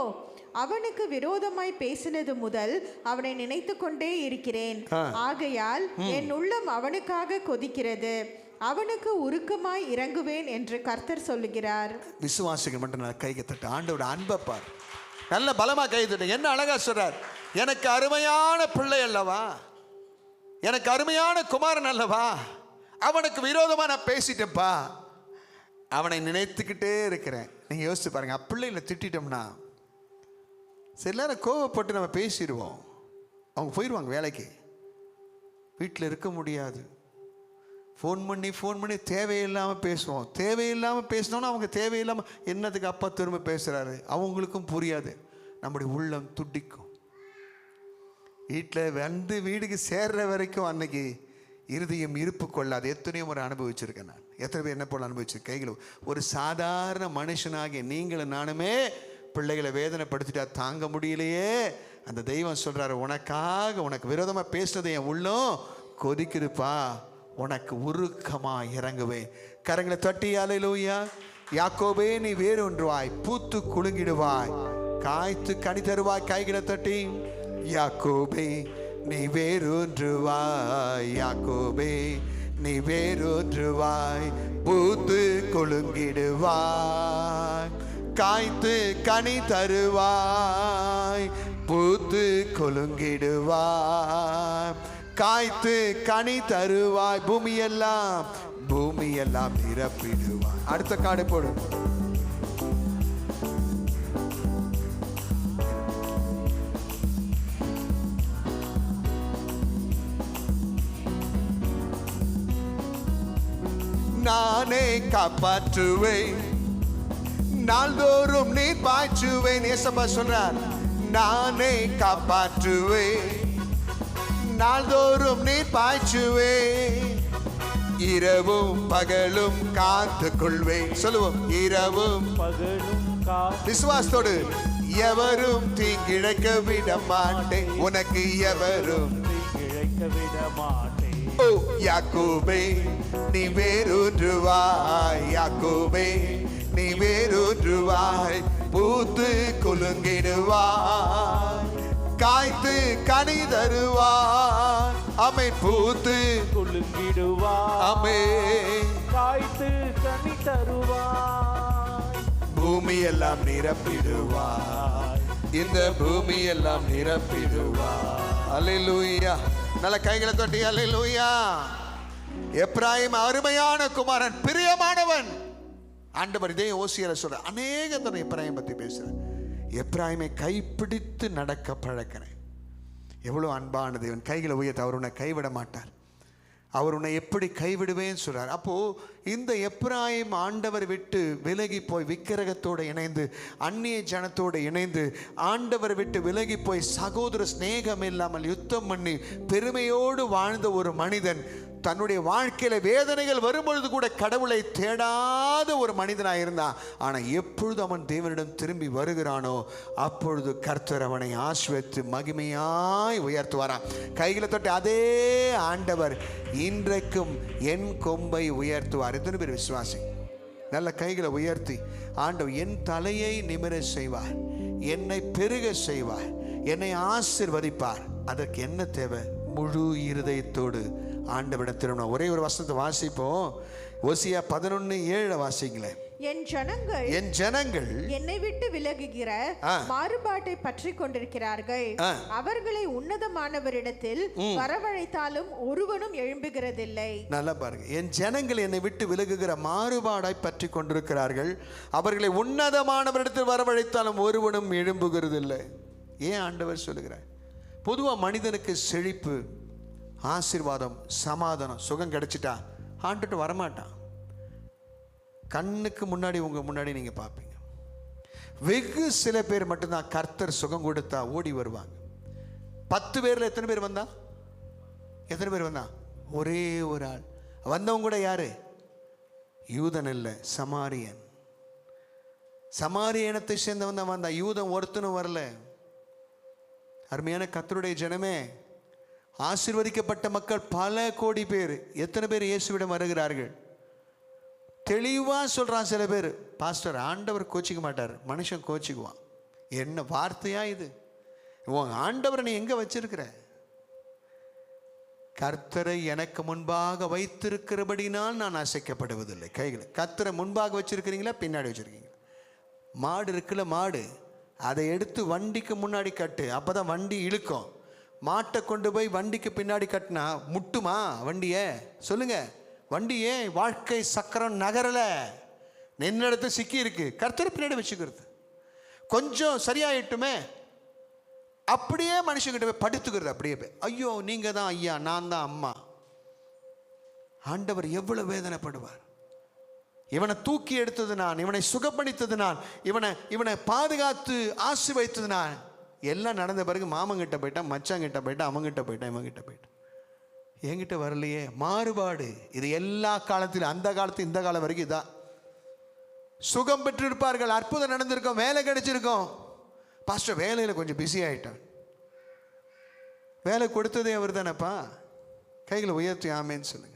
அவனுக்கு விரோதமாய் பேசினது முதல் அவனை நினைத்து கொண்டே இருக்கிறேன். ஆகையால் என் உள்ளம் அவனுக்காக கொதிக்கிறது, அவனுக்கு உருக்கமாய் இறங்குவேன் என்று கர்த்தர் சொல்லுகிறார். விசுவாசிகள் மட்டும் நான் கையை தட்டு ஆண்டோட அன்பை பார். நல்ல பலமா கை தட்டு. என்ன அழகா சொல்றார். எனக்கு அருமையான பிள்ளை அல்லவா, எனக்கு அருமையான குமாரன் அல்லவா, அவனுக்கு விரோதமா நான் பேசிட்டேன்ப்பா, அவனை நினைத்துக்கிட்டே இருக்கிறேன். நீங்க யோசிச்சு பாருங்க. பிள்ளைகளை திட்டோம்னா சில நேரம் கோவப்பட்டு நம்ம பேசிடுவோம். அவங்க போயிடுவாங்க வேலைக்கு, வீட்டில் இருக்க முடியாது. ஃபோன் பண்ணி தேவையில்லாமல் பேசுவோம். தேவையில்லாமல் பேசினோன்னா அவங்க தேவையில்லாமல் என்னதுக்கு அப்பா திரும்ப பேசுகிறாரு அவங்களுக்கும் புரியாது. நம்முடைய உள்ளம் துடிக்கும். வீட்டில் வந்து வீடுக்கு சேர்ற வரைக்கும் அன்னைக்கு இருதயம் இருப்பு கொள்ளாது. எத்தனையோ முறை அனுபவிச்சிருக்கேன் நான். எத்தனை பேர் என்ன போல அனுபவிச்சிருக்கேன். கைகளும் ஒரு சாதாரண மனுஷனாகிய நீங்களும் நானுமே பிள்ளைகளை வேதனைப்படுத்திட்டா தாங்க முடியலையே. அந்த தெய்வம் சொல்கிறாரு, உனக்கு விரோதமாக பேசுனது என் உள்ளம் கொதிக்குதுப்பா, உனக்கு உருக்கமாக இறங்குவேன். கரங்களை தட்டி அல்லேலூயா. யாக்கோபே நீ வேறொன்றுவாய், பூத்து குலுங்கிடுவாய், காய்த்து கனி தருவாய். கைகளை தட்டி யாக்கோபே நீ வேறொன்றுவாய், யாக்கோபே நீ வேறொன்றுவாய், பூத்து குலுங்கிடுவாய், காய்த்து கனி தருவாய், பூத்து குலுங்கிடுவாய், காய்த்து கனி தருவாய், பூமியெல்லாம் நிரப்பிடுவாய். அடுத்த காடு போடு. நானே காப்பாற்றுவேன், நாள்தோறும் நீர் பாய்ச்சுவேன். ஏசப்பா சொல்றார், நானே காப்பாற்றுவேன், நாள்தோறும் நீர் பாய்ச்சுவேன், இரவும் பகலும் காத்து கொள்வேன். சொல்லுவோம், இரவும் பகலும். விசுவாசத்தோடு, எவரும் தீங்கிழைக்க விட மாட்டேன், உனக்கு எவரும் தீங்கிழைக்க விட மாட்டேன். ஓ யாக்கோபே நீ வேறொன்றுவாய், யாக்கோபே நீ வேறொன்றுவாய், பூத்து குலுங்கிடுவாய், காய்த்து கனி தருவாய். ஆமென். பூத்து குலுங்கிடுவாய், ஆமென், காய்த்து கனி தருவாய், பூமியெல்லாம் நிரப்பிடுவாய், இந்த பூமியெல்லாம் நிரப்பிடுவாய். அல்லேலூயா. நல்ல கைகளை தட்டி அல்லேலூயா. எப்பிராயீம் அருமையான குமாரன், பிரியமானவன். ஆண்டவர் இதே ஓசியால சொல்ற அநேக தடவை எப்பிராயீம் பத்தி பேசுறேன். எப்பிராயீமை கைப்பிடித்து நடக்க பழக்கிறேன். எவ்வளோ அன்பான தேவன். கைகளை உயர்த்த. அவர் உன்னை கைவிட மாட்டார். அவர் உன்னை எப்படி கைவிடுவேன்னு சொல்கிறார். அப்போது இந்த எப்பிராயீம் ஆண்டவர் விட்டு விலகி போய் விக்கிரகத்தோடு இணைந்து அந்நிய ஜனத்தோடு இணைந்து ஆண்டவர் விட்டு விலகி போய் சகோதர சிநேகம் இல்லாமல் யுத்தம் பண்ணி பெருமையோடு வாழ்ந்த ஒரு மனிதன் தன்னுடைய வாழ்க்கையில் வேதனைகள் வரும்பொழுது கூட கடவுளை தேடாத ஒரு மனிதனாக இருந்தான். ஆனால் எப்பொழுது அவன் தேவனிடம் திரும்பி வருகிறானோ அப்பொழுது கர்த்தர் அவனை ஆசீர்வதித்து மகிமையாய் உயர்த்துவாராம். கைகளை தொட்டு அதே ஆண்டவர் இன்றைக்கும் என் கொம்பை உயர்த்துவார். எத்தனை பேர் விசுவாசி? நல்ல கைகளை உயர்த்தி ஆண்டவர் என் தலையை நிமிர செய்வார், என்னை பெருக செய்வார், என்னை ஆசீர்வதிப்பார். அதற்கு என்ன தேவை? முழு இருதயத்தோடு ஆண்டவரிடத்தில். ஒரே ஒரு வசனத்தை வாசிப்போம். ஓசியா 11:7 வாசிங்களேன். என் ஜனங்கள் என்னை விட்டு விலகுகிற மாறுபாட்டை பற்றி கொண்டிருக்கிறார்கள். அவர்களை உன்னதமானவரிடத்தில் வரவழைத்தாலும் ஒருவனும் எழும்புகிறதில்லை. நல்லா பாருங்க. என் ஜனங்கள் என்னை விட்டு விலகுகிற மாறுபாடாய் பற்றி கொண்டிருக்கிறார்கள். அவர்களை உன்னதமானவரிடத்தில் வரவழைத்தாலும் ஒருவனும் எழும்புகிறதில்லை. ஏன் ஆண்டவர் சொல்லுகிறார்? பொதுவாக மனிதனுக்கு செழிப்பு, ஆசீர்வாதம், சமாதானம், சுகம் கிடைச்சிட்டா ஆண்டுட்டு வரமாட்டான். கண்ணுக்கு முன்னாடி உங்கள் முன்னாடி நீங்கள் பார்ப்பீங்க. வெகு சில பேர் மட்டும்தான் கர்த்தர் சுகம் கொடுத்தா ஓடி வருவாங்க. 10 பேரில் எத்தனை பேர் வந்தா? எத்தனை பேர் வந்தா? ஒரே ஒரு ஆள் வந்தவங்க கூட யாரு? யூதன் இல்லை, சமாரியன். சமாரிய இனத்தை சேர்ந்தவன் தான் வந்தான். யூதன் ஒருத்தனும் வரல. அருமையான கர்த்தருடைய ஜனமே, ஆசீர்வதிக்கப்பட்ட மக்கள் பல கோடி பேர். எத்தனை பேர் இயேசுவிடம் வருகிறார்கள்? தெளிவாக சொல்கிறான். சில பேர், பாஸ்டர் ஆண்டவர் கோச்சிக்க மாட்டார், மனுஷன் கோச்சிக்குவான். என்ன வார்த்தையா இது? உன் ஆண்டவரை நீ எங்கே வச்சிருக்கிற? கர்த்தரை எனக்கு முன்பாக வைத்திருக்கிறபடினால் நான் அசைக்கப்படுவதில்லை. கைகளை கர்த்தரை முன்பாக வச்சிருக்கிறீங்களா பின்னாடி வச்சிருக்கீங்களா? மாடு இருக்குல்ல, மாடு, அதை எடுத்து வண்டிக்கு முன்னாடி கட்டு, அப்போ தான் வண்டி இழுக்கும். மாட்டை கொண்டு போய் வண்டிக்கு பின்னாடி கட்டினா முட்டுமா வண்டியை? சொல்லுங்க. வண்டியே வாழ்க்கை சக்கரம் நகரல, நின்னெடுத்து சிக்கி இருக்கு. கர்த்தர் பின்னாடி வச்சுக்கிறது. கொஞ்சம் சரியாயிட்டுமே அப்படியே மனுஷங்கிட்ட போய் படுத்துக்கிறது. அப்படியே போய், ஐயோ நீங்க தான் ஐயா, நான் தான் அம்மா. ஆண்டவர் எவ்வளவு வேதனைப்படுவார். இவனை தூக்கி எடுத்தது நான், இவனை சுகப்படுத்தது நான், இவனை பாதுகாத்து ஆசீர்வதித்தது நான். எல்லாம் நடந்த பிறகு மாமங்கிட்ட போயிட்டான், மச்சாங்கிட்ட போயிட்டான், அவங்கிட்ட போயிட்டான், இவங்கிட்ட போயிட்டான். என்கிட்ட வரலையே. மாறுபாடு. இது எல்லா காலத்திலும், அந்த காலத்து இந்த காலம் வரைக்கும் இதான். சுகம் பெற்றிருப்பார்கள், அற்புதம் நடந்திருக்கும், வேலை கிடைச்சிருக்கும். பாஸ்டர் வேலையில் கொஞ்சம் பிஸி ஆகிட்டான். வேலை கொடுத்ததே அவர் தானேப்பா. கைகளை உயர்த்தி ஆமேன்னு சொல்லுங்க.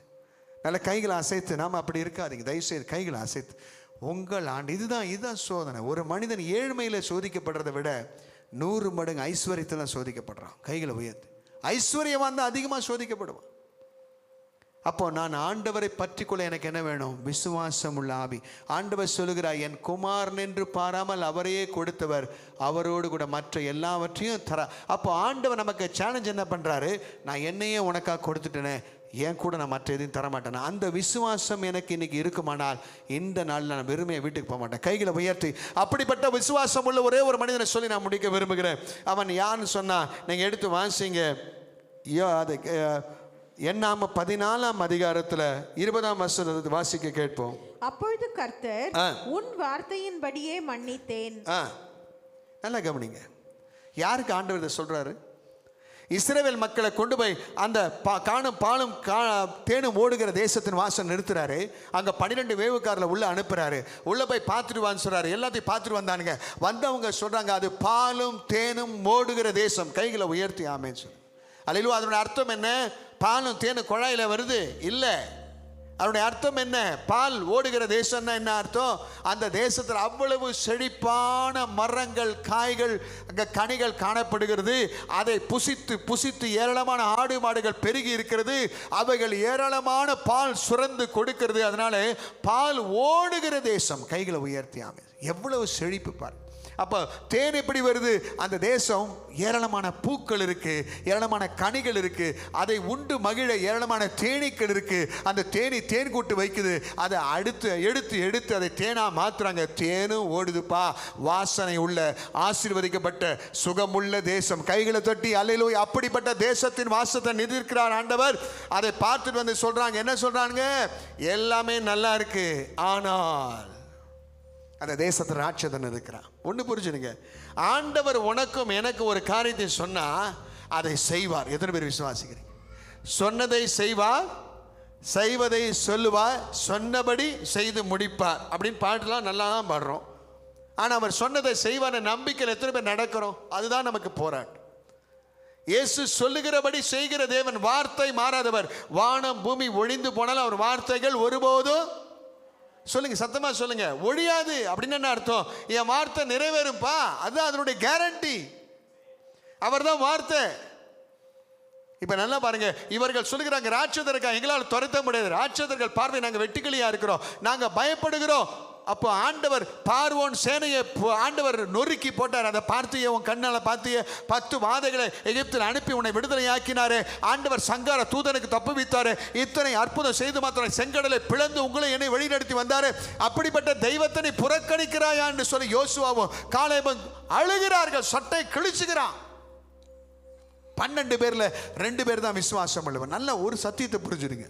நல்ல கைகளை அசைத்து. நாம் அப்படி இருக்காதீங்க தயவுசெய்து. கைகளை அசைத்து உங்கள் ஆண்டு. இதுதான் சோதனை. ஒரு மனிதன் ஏழ்மையில் சோதிக்கப்படுறதை விட 100 மடங்கு ஐஸ்வர்யத்தில் சோதிக்கப்படுறான். கைகளை உயர்த்து. ஐஸ்வர்யவான் தான் அதிகமாக சோதிக்கப்படுவான். அப்போ நான் ஆண்டவரை பற்றி கொள்ள எனக்கு என்ன வேணும்? விசுவாசம் உள்ள ஆவி. ஆண்டவர் சொல்லுகிறார், என் குமாரன் என்று பாராமல் அவரையே கொடுத்தவர் அவரோடு கூட மற்ற எல்லாவற்றையும் தர. அப்போ ஆண்டவர் நமக்கு சேலஞ்ச் என்ன பண்ணுறாரு? நான் என்னையே உனக்காக கொடுத்துட்டேனே, ஏன் கூட நான் மற்ற எதையும் தரமாட்டேன். அந்த விசுவாசம் எனக்கு இன்னைக்கு இருக்குமானால் இந்த நாளில் நான் வெறுமையை வீட்டுக்கு போக மாட்டேன். கைகளை உயர்த்தி அப்படிப்பட்ட விசுவாசம் உள்ள ஒரே ஒரு மனிதனை சொல்லி நான் முடிக்க விரும்புகிறேன். அவன் யாருன்னு சொன்னால் நீங்கள் எடுத்து வாசிங்க. அது என்னாம 14ஆம் அதிகாரத்தில் 20ஆம் வசனத்தை வாசிக்க கேட்போம். அப்பொழுது கர்த்தர், உன் வார்த்தையின்படியே மன்னித்தேன். நல்லா கவனிங்க. யாருக்கு ஆண்டவர் இதை சொல்றாரு? இஸ்ரவேல் மக்களை கொண்டு போய் அந்த காணும் பாலும் தேனும் ஓடுகிற தேசத்தின் வாசல் நிறுத்துறாரு. அங்கே 12 வேவுக்காரில் உள்ள அனுப்புறாரு. உள்ளே போய் பார்த்துட்டு வான்னு சொல்றாரு. எல்லாத்தையும் பார்த்துட்டு வந்தானுங்க. வந்தவங்க சொல்றாங்க, அது பாலும் தேனும் ஓடுகிற தேசம். கைகளை உயர்த்தி ஆமேன்னு சொல்லு. அல்லேலூயா. அதனுடைய அர்த்தம் என்ன? பாலும் தேனும் குழாயில் வருது இல்லை. அதனுடைய அர்த்தம் என்ன? பால் ஓடுகிற தேசம்னா என்ன அர்த்தம்? அந்த தேசத்தில் அவ்வளவு செழிப்பான மரங்கள், காய்கள், அங்கே கனிகள் காணப்படுகிறது. அதை புசித்து புசித்து ஏராளமான ஆடு மாடுகள் பெருகி இருக்கிறது. அவைகள் ஏராளமான பால் சுரந்து கொடுக்கிறது. அதனால பால் ஓடுகிற தேசம். கைகளை உயர்த்தியாமல் எவ்வளவு செழிப்பு பார். அப்போ தேன் எப்படி வருது? அந்த தேசம் ஏராளமான பூக்கள் இருக்கு, ஏராளமான கனிகள் இருக்கு, அதை உண்டு மகிழ ஏராளமான தேனீக்கள் இருக்கு. அந்த தேனி தேன் கூட்டு வைக்குது, அதை எடுத்து அதை தேனா மாத்துறாங்க. தேனும் ஓடுதுப்பா. வாசனை உள்ள ஆசீர்வதிக்கப்பட்ட சுகமுள்ள தேசம். கைகளை தட்டி அல்லேலூயா. அப்படிப்பட்ட தேசத்தின் வாசத்தை நிதிர்க்கிறார் ஆண்டவர். அதை பார்த்துட்டு வந்து சொல்றாங்க, என்ன சொல்றாங்க? எல்லாமே நல்லா இருக்கு, ஆனால் அந்த தேசத்தில் ராட்சதன் இருக்கிறான். ஒன்று புரிஞ்சுடுங்க, ஆண்டவர் உனக்கும் எனக்கு ஒரு காரியத்தை சொன்னா அதை செய்வார். எத்தனை பேர் விசுவாசிக்கிறீங்க? சொன்னதை செய்வார், செய்வதை சொல்லுவார், சொன்னபடி செய்து முடிப்பார் அப்படின்னு பாட்டுலாம் நல்லா தான் பாடுறோம். ஆனால் அவர் சொன்னதை செய்வார் நம்பிக்கையில் எத்தனை பேர் நடக்கிறோம்? அதுதான் நமக்கு போராட்டம். இயேசு சொல்லுகிறபடி செய்கிற தேவன், வார்த்தை மாறாதவர். வானம் பூமி ஒழிந்து போனாலும் அவர் வார்த்தைகள் ஒருபோதும், சொல்லுங்க சத்தமா சொல்லுங்க, ஒழியாது. அப்படின்னு என்ன அர்த்தம்? என் வார்த்தை நிறைவேறும்பா, அதுதான் அதனுடைய கேரண்டி. அவர் தான் வார்த்தை. இப்ப நல்லா பாருங்க, இவர்கள் சொல்லுகிறாங்க ராட்சதர்கள் எங்களால் துரத்த முடியாது, ராட்சதர்கள் பார்வை நாங்கள் வெட்டுக்கிளியா இருக்கிறோம், நாங்க பயப்படுகிறோம். அப்போ ஆண்டவர் பார்வோன் சேனையை ஆண்டவர் நொறுக்கி போட்டார். அதை பார்த்தியே, உன் கண்ணால் பார்த்தியே, 10 வாதைகளை எகிப்தில் அனுப்பி உன்னை விடுதலை ஆக்கினாரு. ஆண்டவர் சங்கார தூதனுக்கு தப்பு வைத்தாரு. இத்தனை அற்புதம் செய்து மாத்திரம் செங்கடலை பிளந்து உங்களை என்னை வழிநடத்தி வந்தாரு. அப்படிப்பட்ட தெய்வத்தை நீ புறக்கணிக்கிறாயா என்று சொல்லி யோசுவாவும் காலேபும் அழுகிறார்கள். சட்டை கிழிச்சுகிறான். 12 பேர்ல 2 பேர் தான் விசுவாசம் உள்ளவர். நல்ல ஒரு சத்தியத்தை புரிஞ்சுடுங்க.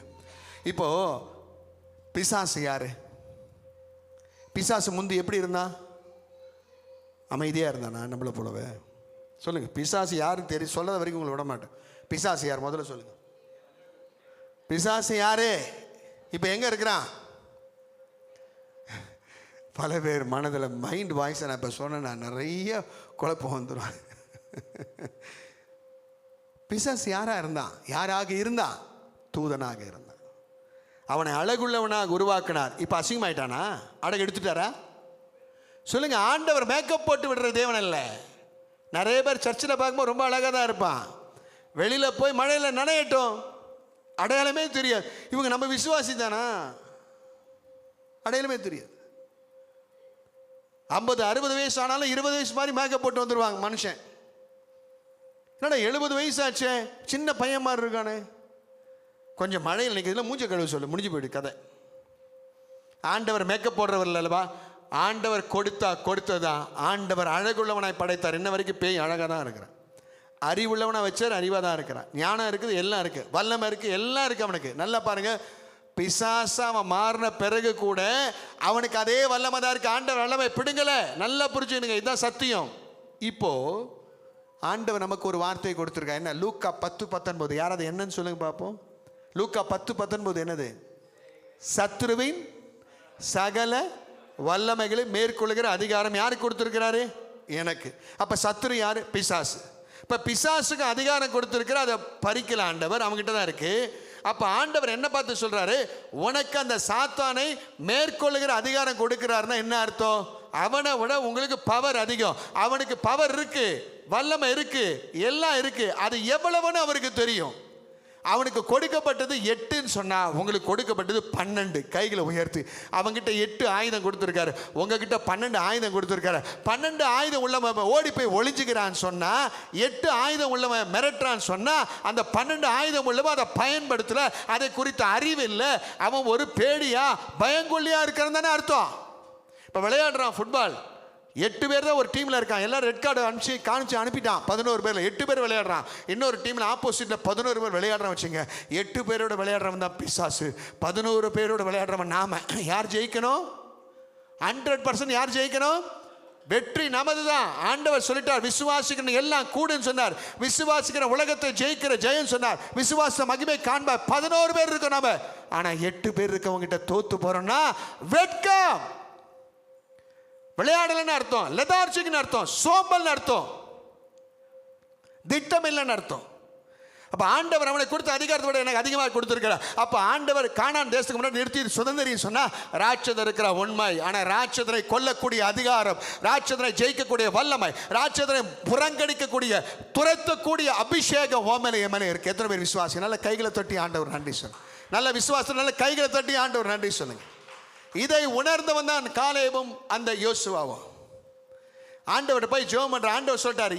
இப்போ பிசாசு யாரு? பிசாசு முந்தி எப்படி இருந்தான்? அமைதியாக இருந்தானா? நம்மளை போலவே. சொல்லுங்க, பிசாசு யாருன்னு தெரியும் சொல்லாத வரைக்கும் உங்களை விட மாட்டேன். பிசாசு யார்? முதல்ல சொல்லுங்க. பிசாசு யாரு? இப்போ எங்க இருக்கிறான்? பல பேர் மனதில் மைண்ட் வாய்ஸை நான் இப்போ சொன்னேன்னா நிறைய குழப்பம் வந்துடும். பிசாசு யாரா இருந்தான்? யாராக இருந்தான்? தூதனாக இருந்தான். அவனை அழகுள்ளவனாக உருவாக்கினார். இப்போ அசிங்கமாயிட்டானா? அழகு எடுத்துட்டாரா? சொல்லுங்க. ஆண்டவர் மேக்கப் போட்டு விடுற தேவன் அல்ல. நிறைய பேர் சர்ச்சில் பார்க்கும்போது ரொம்ப அழகாக தான் இருப்பான், வெளியில் போய் மழையில் நனையட்டும், அடையாளமே தெரியாது. இவங்க நம்ம விசுவாசி தானா? அடையாளமே தெரியாது. 50-60 வயசு ஆனாலும் 20 வயசு மாதிரி மேக்கப் போட்டு வந்துடுவாங்க மனுஷன். என்னடா 70 வயசு ஆச்சே, சின்ன பையன் மாதிரி இருக்கானே. கொஞ்சம் மழையில் நிற்கிறதுல மூஞ்ச கழுவு சொல்லு, முடிஞ்சு போயிடு கதை. ஆண்டவர் மேக்கப் போடுறவர் இல்லைல்லவா? ஆண்டவர் கொடுத்ததான். ஆண்டவர் அழகுள்ளவனாய் படைத்தார். இன்ன வரைக்கும் பேய் அழகாக தான் இருக்கிறான். அறிவுள்ளவனாக வச்சார், அறிவாக தான் இருக்கிறான். ஞானம் இருக்குது, எல்லாம் இருக்குது, வல்லமை இருக்குது, எல்லாம் இருக்குது அவனுக்கு. நல்லா பாருங்க, பிசாசா அவன் மாறின பிறகு கூட அவனுக்கு அதே வல்லமை தான் இருக்குது. ஆண்டவர் வல்லமை பிடுங்கலை. நல்லா புரிஞ்சுக்கணுங்க, இதுதான் சத்தியம். இப்போ ஆண்டவர் நமக்கு ஒரு வார்த்தையை கொடுத்துருக்கா. என்ன? லூக்கா 10:19. யார் அது என்னன்னு சொல்லுங்க பார்ப்போம். லூக்கா 10:19 என்னது? சத்ருவின் சகல வல்லமைகளை மேற்கொள்ளுகிற அதிகாரம் யாருக்கு கொடுத்துருக்கிறாரு? எனக்கு. அப்ப சத்ரு யாரு? பிசாசு. இப்ப பிசாசுக்கு அதிகாரம் கொடுத்துருக்கிற, அதை பறிக்கல ஆண்டவர், அவங்ககிட்ட தான் இருக்கு. அப்ப ஆண்டவர் என்ன பார்த்து சொல்றாரு? உனக்கு அந்த சாத்தானை மேற்கொள்ளுகிற அதிகாரம் கொடுக்கிறாருன்னா என்ன அர்த்தம்? அவனை விட உங்களுக்கு பவர் அதிகம். அவனுக்கு பவர் இருக்கு, வல்லமை இருக்கு, எல்லாம் இருக்கு. அது எவ்வளவுன்னு அவருக்கு தெரியும். அவனுக்கு கொடுக்கப்பட்டது 8ன்னு சொன்னா, உங்களுக்கு கொடுக்கப்பட்டது 12. கைகளை உயர்த்தி. அவங்கிட்ட 8 ஆயுதம் கொடுத்துருக்காரு, உங்ககிட்ட 12 ஆயுதம் கொடுத்துருக்காரு. 12 ஆயுதம் உள்ளவன் ஓடி போய் ஒளிஞ்சுக்கிறான்னு சொன்னா, 8 ஆயுதம் உள்ளவன் மிரட்டுறான்னு சொன்னா, அந்த 12 ஆயுதம் உள்ளவன் அதை பயன்படுத்தல, அதை குறித்த அறிவு இல்லை, அவன் ஒரு பேடியா பயங்கொல்லியா இருக்கிறது தானே அர்த்தம். இப்போ விளையாடுறான் ஃபுட்பால், 8 பேர் தான் ஒரு டீமில் இருக்கான். எல்லாம் ரெட் கார்டு காமிச்சு அனுப்பிட்டான். 11 பேரில் 8 பேர் விளையாடுறான். இன்னொரு டீமில் ஆப்போசிட்டில் 11 பேர் விளையாடுறான் வச்சுங்க. 8 பேரோட விளையாடுறவன் தான் பிசாசு, 11 பேரோட விளையாடுறவன் நாம. யார் ஜெயிக்கணும்? 100% யார் ஜெயிக்கணும்? வெற்றி நமது தான். ஆண்டவர் சொல்லிட்டார், விசுவாசிக்கிற எல்லாம் கூடுன்னு சொன்னார். விசுவாசிக்கிற உலகத்தை ஜெயிக்கிற ஜெயம் சொன்னார். விசுவாச மகிமை காண்பார். 11 பேர் இருக்கோம் நாம. ஆனால் 8 பேர் இருக்கவங்க கிட்ட தோத்து போறோம்னா வெட்கம். விளையாடலன்னு அர்த்தம், லெதார்ஜிக்னு அர்த்தம், சோம்பல்னு அர்த்தம், திட்டம் இல்லைன்னு அர்த்தம். அப்ப ஆண்டவர் அவனை கொடுத்த அதிகாரத்தை விட எனக்கு அதிகமாக கொடுத்திருக்கிறார். அப்ப ஆண்டவர் கானான் தேசத்துக்கு முன்னாடி நிறுத்தி சுதந்திரம் சொன்னா, ராட்சதர் இருக்கிற உண்மை. ஆனா ராட்சதரை கொல்லக்கூடிய அதிகாரம், ராட்சதரை ஜெயிக்கக்கூடிய வல்லமை, ராட்சதரை புறங்கணிக்கக்கூடிய துரத்தக்கூடிய அபிஷேகம் ஓமலை எமலை இருக்கு. எத்தனை பேர் விசுவாசி? நல்ல கைகளை தட்டி ஆண்டவர் நன்றி சொல்லுங்க. நல்ல விசுவாசம், நல்ல கைகளை தட்டி ஆண்டவர் நன்றி சொல்லுங்க. இதை உணர்ந்தவன் தான் காலேபும் அந்த யோசுவாவும். ஆண்டவர்கிட்ட போய் ஜெபம் பண்ற. ஆண்டவர் சொல்லிட்டாரு,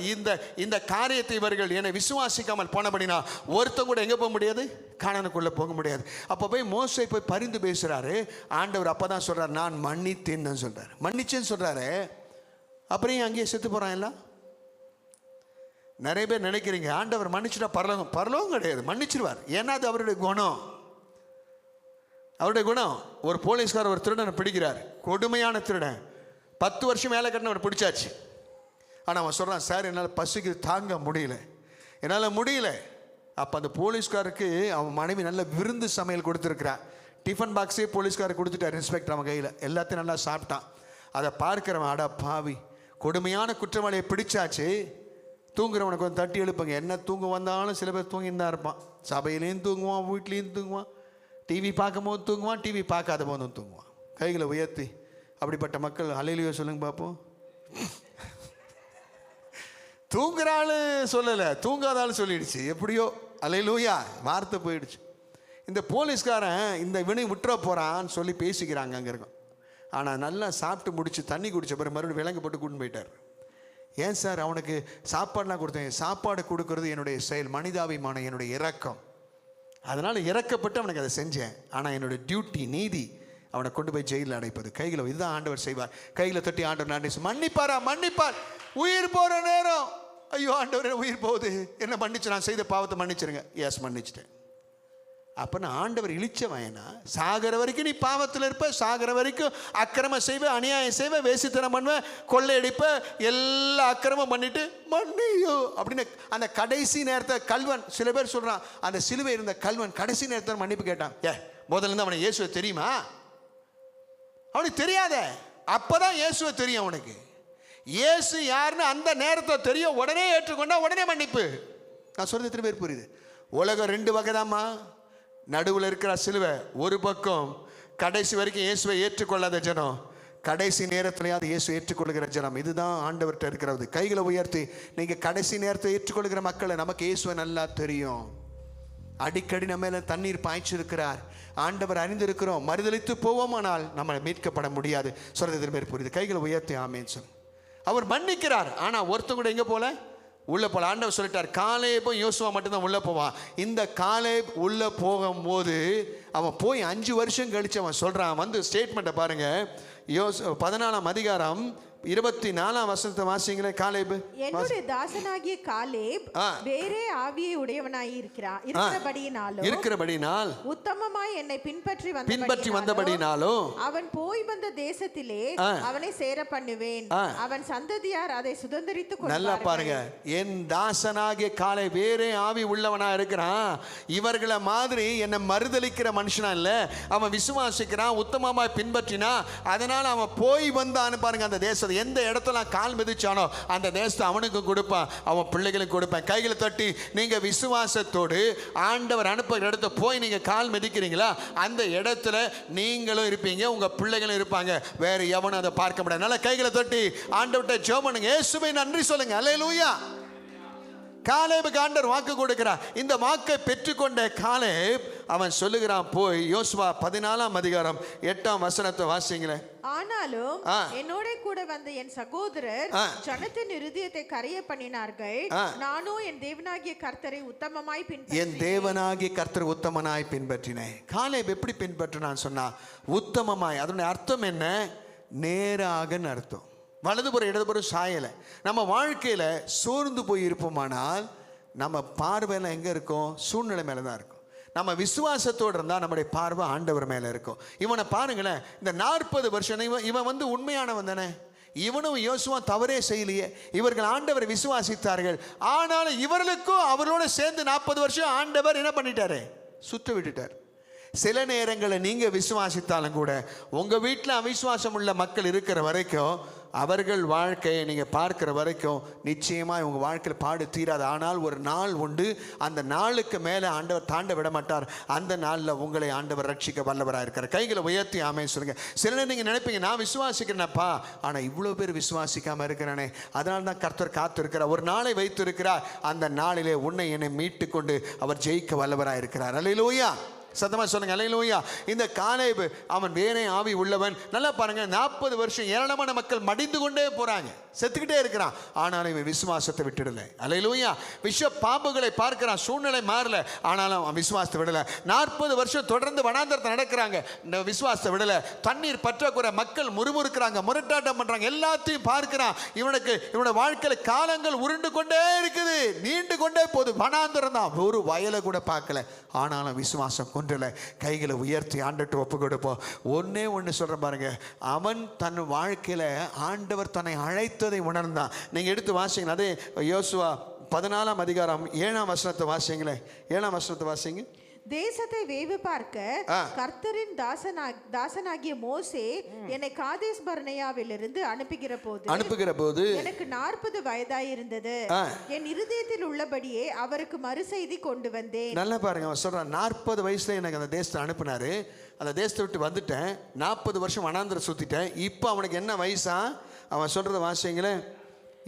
இந்த காரியத்தை இவர்கள் என்னை விசுவாசிக்காமல் போனபடினா ஒருத்தன் கூட எங்கே போக முடியாது, கானானுக்குள்ளே போக முடியாது. அப்போ போய் மோசே போய் பரிந்து பேசுகிறாரு. ஆண்டவர் அப்போ தான் சொல்கிறார், நான் மன்னித்தேன்னு சொல்கிறார். மன்னிச்சேன்னு சொல்கிறாரு. அப்புறம் அங்கேயே செத்து போகிறான் எல்லாம். நிறைய பேர் நினைக்கிறீங்க ஆண்டவர் மன்னிச்சுட்டா பரலோகம். பரலோகம் கிடையாது, மன்னிச்சிருவார். ஏன்னா அது அவருடைய குணம். அவருடைய குணம். ஒரு போலீஸ்கார் ஒரு திருடனை பிடிக்கிறார், கொடுமையான திருடன், 10 வருஷம் மேலே கட்டின அவனை பிடிச்சாச்சு. ஆனால் அவன் சொல்கிறான், சார் என்னால் பசிக்கு தாங்க முடியல, என்னால் முடியல. அப்போ அந்த போலீஸ்காருக்கு அவன் மனைவி நல்ல விருந்து சமையல் கொடுத்துருக்கிறான். டிஃபன் பாக்ஸே போலீஸ்காரர் கொடுத்துட்டார் இன்ஸ்பெக்டர் அவன் கையில். எல்லாத்தையும் நல்லா சாப்பிட்டான். அதை பார்க்குறவன், அடா பாவி, கொடுமையான குற்றவாளியை பிடிச்சாச்சு, தூங்குறவனுக்கு வந்து தட்டி எழுப்புங்க. என்ன தூங்க வந்தாலும் சில பேர் தூங்கின்னு தான் இருப்பான். சபையிலையும் தூங்குவான், வீட்லேயும் தூங்குவான், டிவி பார்க்கும் போது தூங்குவான், டிவி பார்க்காத போதும் தூங்குவான். கைகளை உயர்த்தி அப்படிப்பட்ட மக்கள் அல்லேலூயா சொல்லுங்க பார்ப்போம். தூங்குறாள் சொல்லலை, தூங்காதாலும் சொல்லிடுச்சு. எப்படியோ அல்லேலூயா வார்த்தை போயிடுச்சு. இந்த போலீஸ்காரன் இந்த வினை விட்டுற போகிறான்னு சொல்லி பேசிக்கிறாங்க அங்கே இருக்கும். ஆனால் நல்லா சாப்பிட்டு முடிச்சு தண்ணி குடித்த பிறகு மறுபடியும் விலங்கு போட்டு கூட்டின்னு போயிட்டார். ஏன் சார்? அவனுக்கு சாப்பாடுலாம் கொடுத்தேன். சாப்பாடு கொடுக்கறது என்னுடைய செயல், மனிதாபிமானம், என்னுடைய இரக்கம். அதனால் இறக்கப்பட்டு அவனுக்கு அதை செஞ்சேன். ஆனால் என்னுடைய டியூட்டி, நீதி, அவனை கொண்டு போய் ஜெயிலில் அடைப்பது. கைகளை இதுதான் ஆண்டவர் செய்வார். கைகளை தட்டி ஆண்டவர் நன்றி மன்னிப்பாரா? மன்னிப்பார். உயிர் போகிற நேரம், ஐயோ ஆண்டவர் உயிர் போகுது, என்ன மன்னிச்சு, நான் செய்த பாவத்தை மன்னிச்சிருங்க. எஸ் மன்னிச்சிட்டேன். அப்போ நான் ஆண்டவர் இழிச்சவனா? சாகிற வரைக்கும் நீ பாவத்தில் இருப்ப, சாகிற வரைக்கும் அக்கிரமம் செய்வ, அநியாயம் செய்வ, வேசித்தனம் பண்ணுவ, கொள்ளையடிப்ப, எல்லா அக்கிரமம் பண்ணிட்டு மன்னியோ அப்படின்னு அந்த கடைசி நேரத்தை கல்வன், சில பேர் சொல்கிறான், அந்த சிலுவை இருந்த கல்வன் கடைசி நேரத்தில் மன்னிப்பு கேட்டான். முதல்ல இருந்து அவனை இயேசுவை தெரியுமா? அவனுக்கு தெரியாத. அப்போதான் இயேசுவை தெரியும் அவனுக்கு. இயேசு யாருன்னு அந்த நேரத்தை தெரியும். உடனே ஏற்றுக்கொண்டா உடனே மன்னிப்பு. நான் சொல்றது எத்தனை பேர் புரியுது? உலகம் 2 வகை தாம்மா. நடுவில் இருக்கிற சிலுவை ஒரு பக்கம், கடைசி வரைக்கும் இயேசுவை ஏற்றுக்கொள்ளாத ஜனம், கடைசி நேரத்திலையாவது இயேசு ஏற்றுக்கொள்கிற ஜனம். இதுதான் ஆண்டவர்கிட்ட இருக்கிறது. கைகளை உயர்த்தி, நீங்கள் கடைசி நேரத்தை ஏற்றுக்கொள்கிற மக்களை, நமக்கு இயேசுவை நல்லா தெரியும். அடிக்கடி நம்ம மேலே தண்ணீர் பாய்ச்சிருக்கிறார். ஆண்டவர் அறிந்திருக்கிறோம். மறுதலித்து போவோமானால் நம்ம மீட்கப்பட முடியாது. சொல்றது பேர் புரியுது? கைகளை உயர்த்தி ஆமேன்னு சொல்லு. அவர் மன்னிக்கிறார். ஆனால் ஒருத்தன் கூட எங்கே போல உள்ளே போல. ஆண்டவர் சொல்லிட்டார், காலேபும் யோசுவா மட்டும்தான் உள்ளே போவான். இந்த காலேப் உள்ளே போகும்போது அவன் போய் 5 வருஷம் கழிச்சு அவன் சொல்கிறான். வந்து ஸ்டேட்மெண்ட்டை பாருங்க. 14ஆம் அதிகாரம் 24ஆம் வசனத்தை வாசிங்களே. காலேப், என்னுடைய தாசனாகிய காலேப் வேறே ஆவியை உடையவனாய் இருக்கிறபடியினால் உத்தமமாய் என்னை பின்பற்றி வந்தபடியினாலும் அவன் போய் வந்த தேசத்திலே அவனை சேர பண்ணுவேன். அவன் சந்ததியார் அதை சுதந்தரித்துக் கொள்வார்கள். நல்லா பாருங்க, என் தாசனாகிய காலை வேறே ஆவி உள்ளவனா இருக்கிறான். இவர்களை மாதிரி என்னை மறுதலிக்கிற மனுஷனா இல்ல, அவன் விசுவாசிக்கிறான், உத்தமமாய் பின்பற்றினா, அதனால அவன் போய் வந்தான்னு பாருங்க. அந்த தேசத்தை எந்த இடத்துல கால் மிதிச்சானோ அந்த தேசத்தை அவனுக்கு கொடுப்பான், அவன் பிள்ளைகளுக்கு கொடுப்பான். கைகளை தட்டி, நீங்க விசுவாசத்தோடு ஆண்டவர் அனுப்புகிற இடத்த போய் நீங்க கால் மிதிக்கிறீங்களா, அந்த இடத்துல நீங்களும் இருப்பீங்க, உங்க பிள்ளைகளும் இருப்பாங்க. வேற எவனும் அதை பார்க்க முடியாது. நல்ல கைகளை தட்டி ஆண்டவர்கிட்ட ஜெபம் பண்ணுங்க. இயேசுவை நன்றி சொல்லுங்க. அல்லேலூயா. காலேபுக்கு ஆண்டவர் வாக்கு கொடுக்கிறார். இந்த வாக்கை பெற்றுக்கொண்ட காலேப் அவன் சொல்லுகிறான், போய் யோசுவா 14ஆம் அதிகாரம் 8ஆம் வசனத்தை வாசிங்களேன். ஆனாலும் என்னோட கூட வந்த என் சகோதரர் ஜனத்தின் இருதயத்தை கரைய பண்ணினார்கள். நானும் என் தேவனாகிய கர்த்தரை உத்தமமாய் பின்பற்றினேன். என் தேவனாகிய கர்த்தரை உத்தமனாய் பின்பற்றினேன். காலேப் எப்படி பின்பற்றினான்னு சொன்னா உத்தமமாய். அதனுடைய அர்த்தம் என்ன? நேராகன்னு அர்த்தம். வலதுபுறம் இடதுபுறம் சாயலை. நம்ம வாழ்க்கையில் சோர்ந்து போய் இருப்போமானால் நம்ம பார்வையில் எங்கே இருக்கும்? சூழ்நிலை மேலே தான் இருக்கும். நம்ம விசுவாசத்தோடு இருந்தால் நம்முடைய பார்வை ஆண்டவர் மேலே இருக்கும். இவனை பாருங்களேன், இந்த 40 வருஷம் இவன் வந்து உண்மையானவன் தானே. இவனும் யோசுவா தவறே செய்யலையே. இவர்கள் ஆண்டவரை விசுவாசித்தார்கள். ஆனாலும் இவர்களுக்கும் அவர்களோட சேர்ந்து 40 வருஷம் ஆண்டவர் என்ன பண்ணிட்டாரு? சுத்த விட்டுட்டார். சில நேரங்களில் நீங்கள் விசுவாசித்தாலும் கூட உங்கள் வீட்டில் அவிசுவாசம் உள்ள மக்கள் இருக்கிற வரைக்கும், அவர்கள் வாழ்க்கையை நீங்கள் பார்க்குற வரைக்கும் நிச்சயமாக உங்கள் வாழ்க்கையில் பாடு தீராது. ஆனால் ஒரு நாள் உண்டு, அந்த நாளுக்கு மேலே ஆண்டவர் தாண்ட விட மாட்டார். அந்த நாளில் உங்களை ஆண்டவர் ரட்சிக்க வல்லவராக இருக்கிறார். கைகளை உயர்த்தி ஆமென் சொல்லுங்கள். சில நேரம் நீங்கள் நினைப்பீங்க, நான் விசுவாசிக்கிறேனப்பா, ஆனால் இவ்வளோ பேர் விசுவாசிக்காமல் இருக்கிறானே. அதனால தான் கர்த்தர் காத்து இருக்கிறார், ஒரு நாளை வைத்து இருக்கிறார். அந்த நாளிலே உன்னை என்னை மீட்டு கொண்டு அவர் ஜெயிக்க வல்லவராக இருக்கிறார். அல்லேலூயா. சத்தமா சொல்லுங்க அல்லேலூயா. இந்த காலேப் அவன் வேறே ஆவி உள்ளவன். நல்லா பாருங்க, 40 வருஷம் ஏராளமான மக்கள் மடிந்து கொண்டே போறாங்க, செத்துக்கிட்டே இருக்கிறான். ஆனாலும் இவன் விசுவாசத்தை விட்டுடல. அல்லேலூயா. விஷ பாம்புகளை பார்க்கிறான், சூழ்நிலை மாறல, ஆனாலும் அவன் விசுவாசத்தை விடல. 40 வருஷம் தொடர்ந்து வனாந்தரத்தை நடக்கிறாங்க, இந்த விசுவாசத்தை விடல. தண்ணீர் பற்றாக்குறை, மக்கள் முறுமுறுக்கிறாங்க, முரட்டாட்டம் பண்றாங்க, எல்லாத்தையும் பார்க்கிறான். இவனோட வாழ்க்கையில காலங்கள் உருண்டு கொண்டே இருக்குது, நீண்டு கொண்டே போகுது. வனாந்தரம் தான், ஒரு வயலை கூட பார்க்கல. ஆனாலும் விசுவாசம் கொன்றல. கைகளை உயர்த்தி ஆண்டவர்கிட்ட ஒப்பு கொடுப்போம். ஒன்று சொல்கிறேன் பாருங்க, அவன் தன் வாழ்க்கையில் ஆண்டவர் தன்னை அழைத்ததை உணர்ந்தான். நீங்கள் எடுத்து வாசிங்க, அதே யோசுவா 14ஆம் அதிகாரம் 7ஆம் வசனத்தை வாசிங்களேன். 7ஆம் வசனத்தை வாசிங்க. தேசத்தை வேவு பார்க்க கர்த்தரின் தாசனாகிய மோசே என்னை காதேஸ் பர்னேயாவிலிருந்து அனுப்புகிற போது எனக்கு 40 வயதாயிருந்தது. என் இருதயத்தில் உள்ளபடியே அவருக்கு மறுசெய்தி கொண்டு வந்தேன். நல்லா பாருங்க, அவன் சொல்றான் 40 வயசுல எனக்கு அந்த தேசத்தை அனுப்புனாரு, அந்த தேசத்தை விட்டு வந்துட்டேன், 40 வருஷம் வனாந்தரம் சுத்திட்டேன். இப்போ அவனுக்கு என்ன வயசா? அவன் சொல்றத வாசிங்களேன்.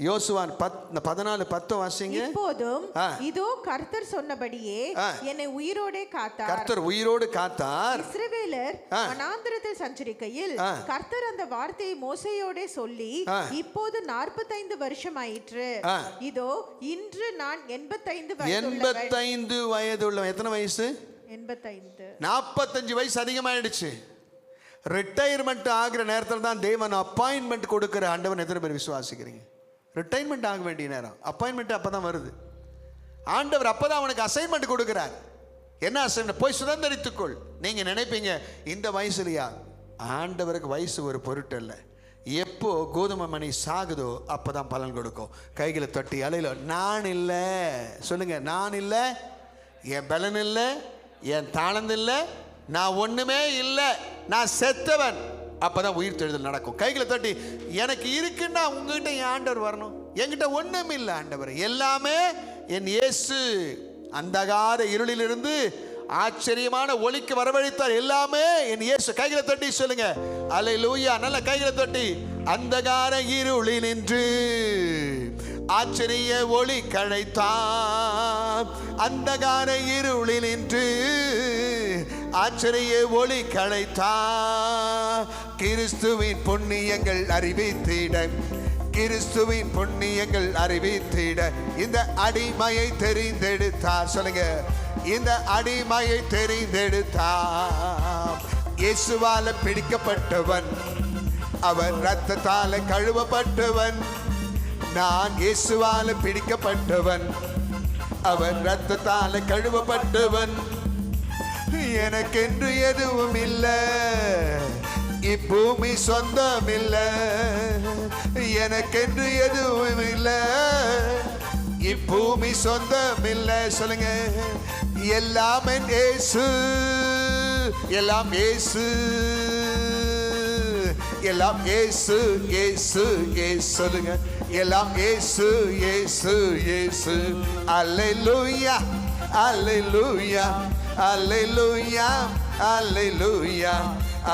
யோசுவான் 14:10 வாசிங்க. இப்போதும் இதோ கர்த்தர் சொன்னபடியே என்னை உயிரோடே காத்தார். கர்த்தர் உயிரோடு காத்தார். இஸ்ரவேலர் வனாந்தரத்தில் சஞ்சரிக்கையில் கர்த்தர் அந்த வார்த்தையை மோசேயோடே சொல்லி இப்போது 45 வருஷம் ஆயிற்று. இதோ இன்று நான் 85 வயதுள்ள. எத்தனை வயசு? 85. 45 வயசு அதிகமாயிடுச்சு. ரிட்டையர்மெண்ட் ஆகிற நேரத்தில் தான் தேவன் அப்பாயின்மெண்ட் கொடுக்கிற. ஆண்டவன் எத்தனை பேர் விசுவாசிக்கிறீங்க? ரிட்டைர்மெண்ட் ஆக வேண்டிய நேரம், அப்பாயின்மெண்ட் அப்போ தான் வருது. ஆண்டவர் அப்போ தான் அவனுக்கு அசைன்மெண்ட் கொடுக்குறார். என்ன அசைன்மெண்ட்? போய் சுதந்திரித்துக்கொள். நீங்கள் நினைப்பீங்க இந்த வயசுலையா? ஆண்டவருக்கு வயசு ஒரு பொருட்டு இல்லை. எப்போ கோதுமை மணி சாகுதோ அப்போ தான் பலன் கொடுக்கும். கைகளை தட்டி அலையில, நான் இல்லை சொல்லுங்க, நான் இல்லை, என் பலன் இல்லை, என் தாளந்து இல்லை, நான் ஒன்றுமே இல்லை, நான் செத்தவன். அப்பதான் உயிர் தெழுதல் நடக்கும். கைகளை தட்டி, எனக்கு இருக்குன்னா உங்ககிட்ட என் ஆண்டவர் வரணும். என்கிட்ட ஒண்ணும் இல்லை ஆண்டவர், எல்லாமே என் இயேசு அந்தகார இருளிலிருந்து ஆச்சரியமான ஒளிக்கு வரவழைத்தார். எல்லாமே என் இயேசு. கைகளை தட்டி சொல்லுங்க அல்லேலூயா. நல்ல கைகளை தட்டி, அந்தகார இருளில் நின்று ஆச்சரிய ஒளி கழைத்தார். அந்தகார இருளில் நின்று ஆச்சரிய ஒளி கழைத்தார். கிறிஸ்துவின் புண்ணியங்கள் அறிவித்திட, கிறிஸ்துவின் புண்ணியங்கள் அறிவித்திட இந்த அடிமையை தெரிந்தெடுத்தார். சொல்லுங்க, இந்த அடிமையை தெரிந்தெடுத்தார். இயேசுவால பிடிக்கப்பட்டவன், அவன் இரத்தத்தால கழுவப்பட்டவன். நான் இயேசுவால பிடிக்கப்பட்டவன், அவன் இரத்தத்தால கழுவப்பட்டவன். எனக்கென்று எதுவும் இல்லை, இப்பூமி சொந்தம் இல்லை. எனக்கென்று எதுவும் இல்லை, இப்பூமி சொந்தம் இல்லை. சொல்லுங்க, எல்லாம் என் இயேசு, எல்லாம் இயேசு, எல்லாம் இயேசு, இயேசு, இயேசு. சொல்லுங்க, எல்லாம் இயேசு, இயேசு, இயேசு. அல்லேலூயா, அல்லேலூயா, அல்லேலூயா, அல்லேலூயா,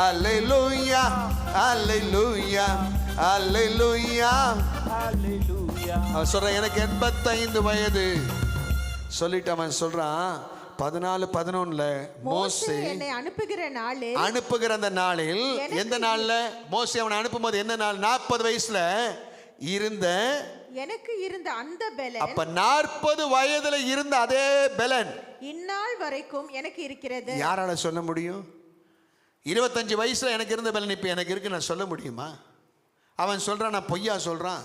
அல்லேலூயா, அல்லேலூயா, அல்லேலூயா, அல்லேலூயா. அவன் சொல்றான் எனக்கு 85 வயது சொல்லிட்டு அவன் சொல்றான் 14:11 மோசே என்னை அனுப்புகிற அந்த நாளில், எந்த நாள்ல மோசே அவனை அனுப்பும்போது என்ன நாள்? 40 வயசுல இருந்த எனக்கு இருந்த அந்த பெலன், அப்ப 40 வயதுல இருந்த அதே பெலன் இந்நாள் வரைக்கும் எனக்கு இருக்கிறது. யாரால சொல்ல முடியும்? 25 வயசுல எனக்கு இருந்த பெலன் இப்ப எனக்கு இருக்கு, நான் சொல்ல முடியுமா? அவன் சொல்றான், நான் பொய்யா சொல்றான்.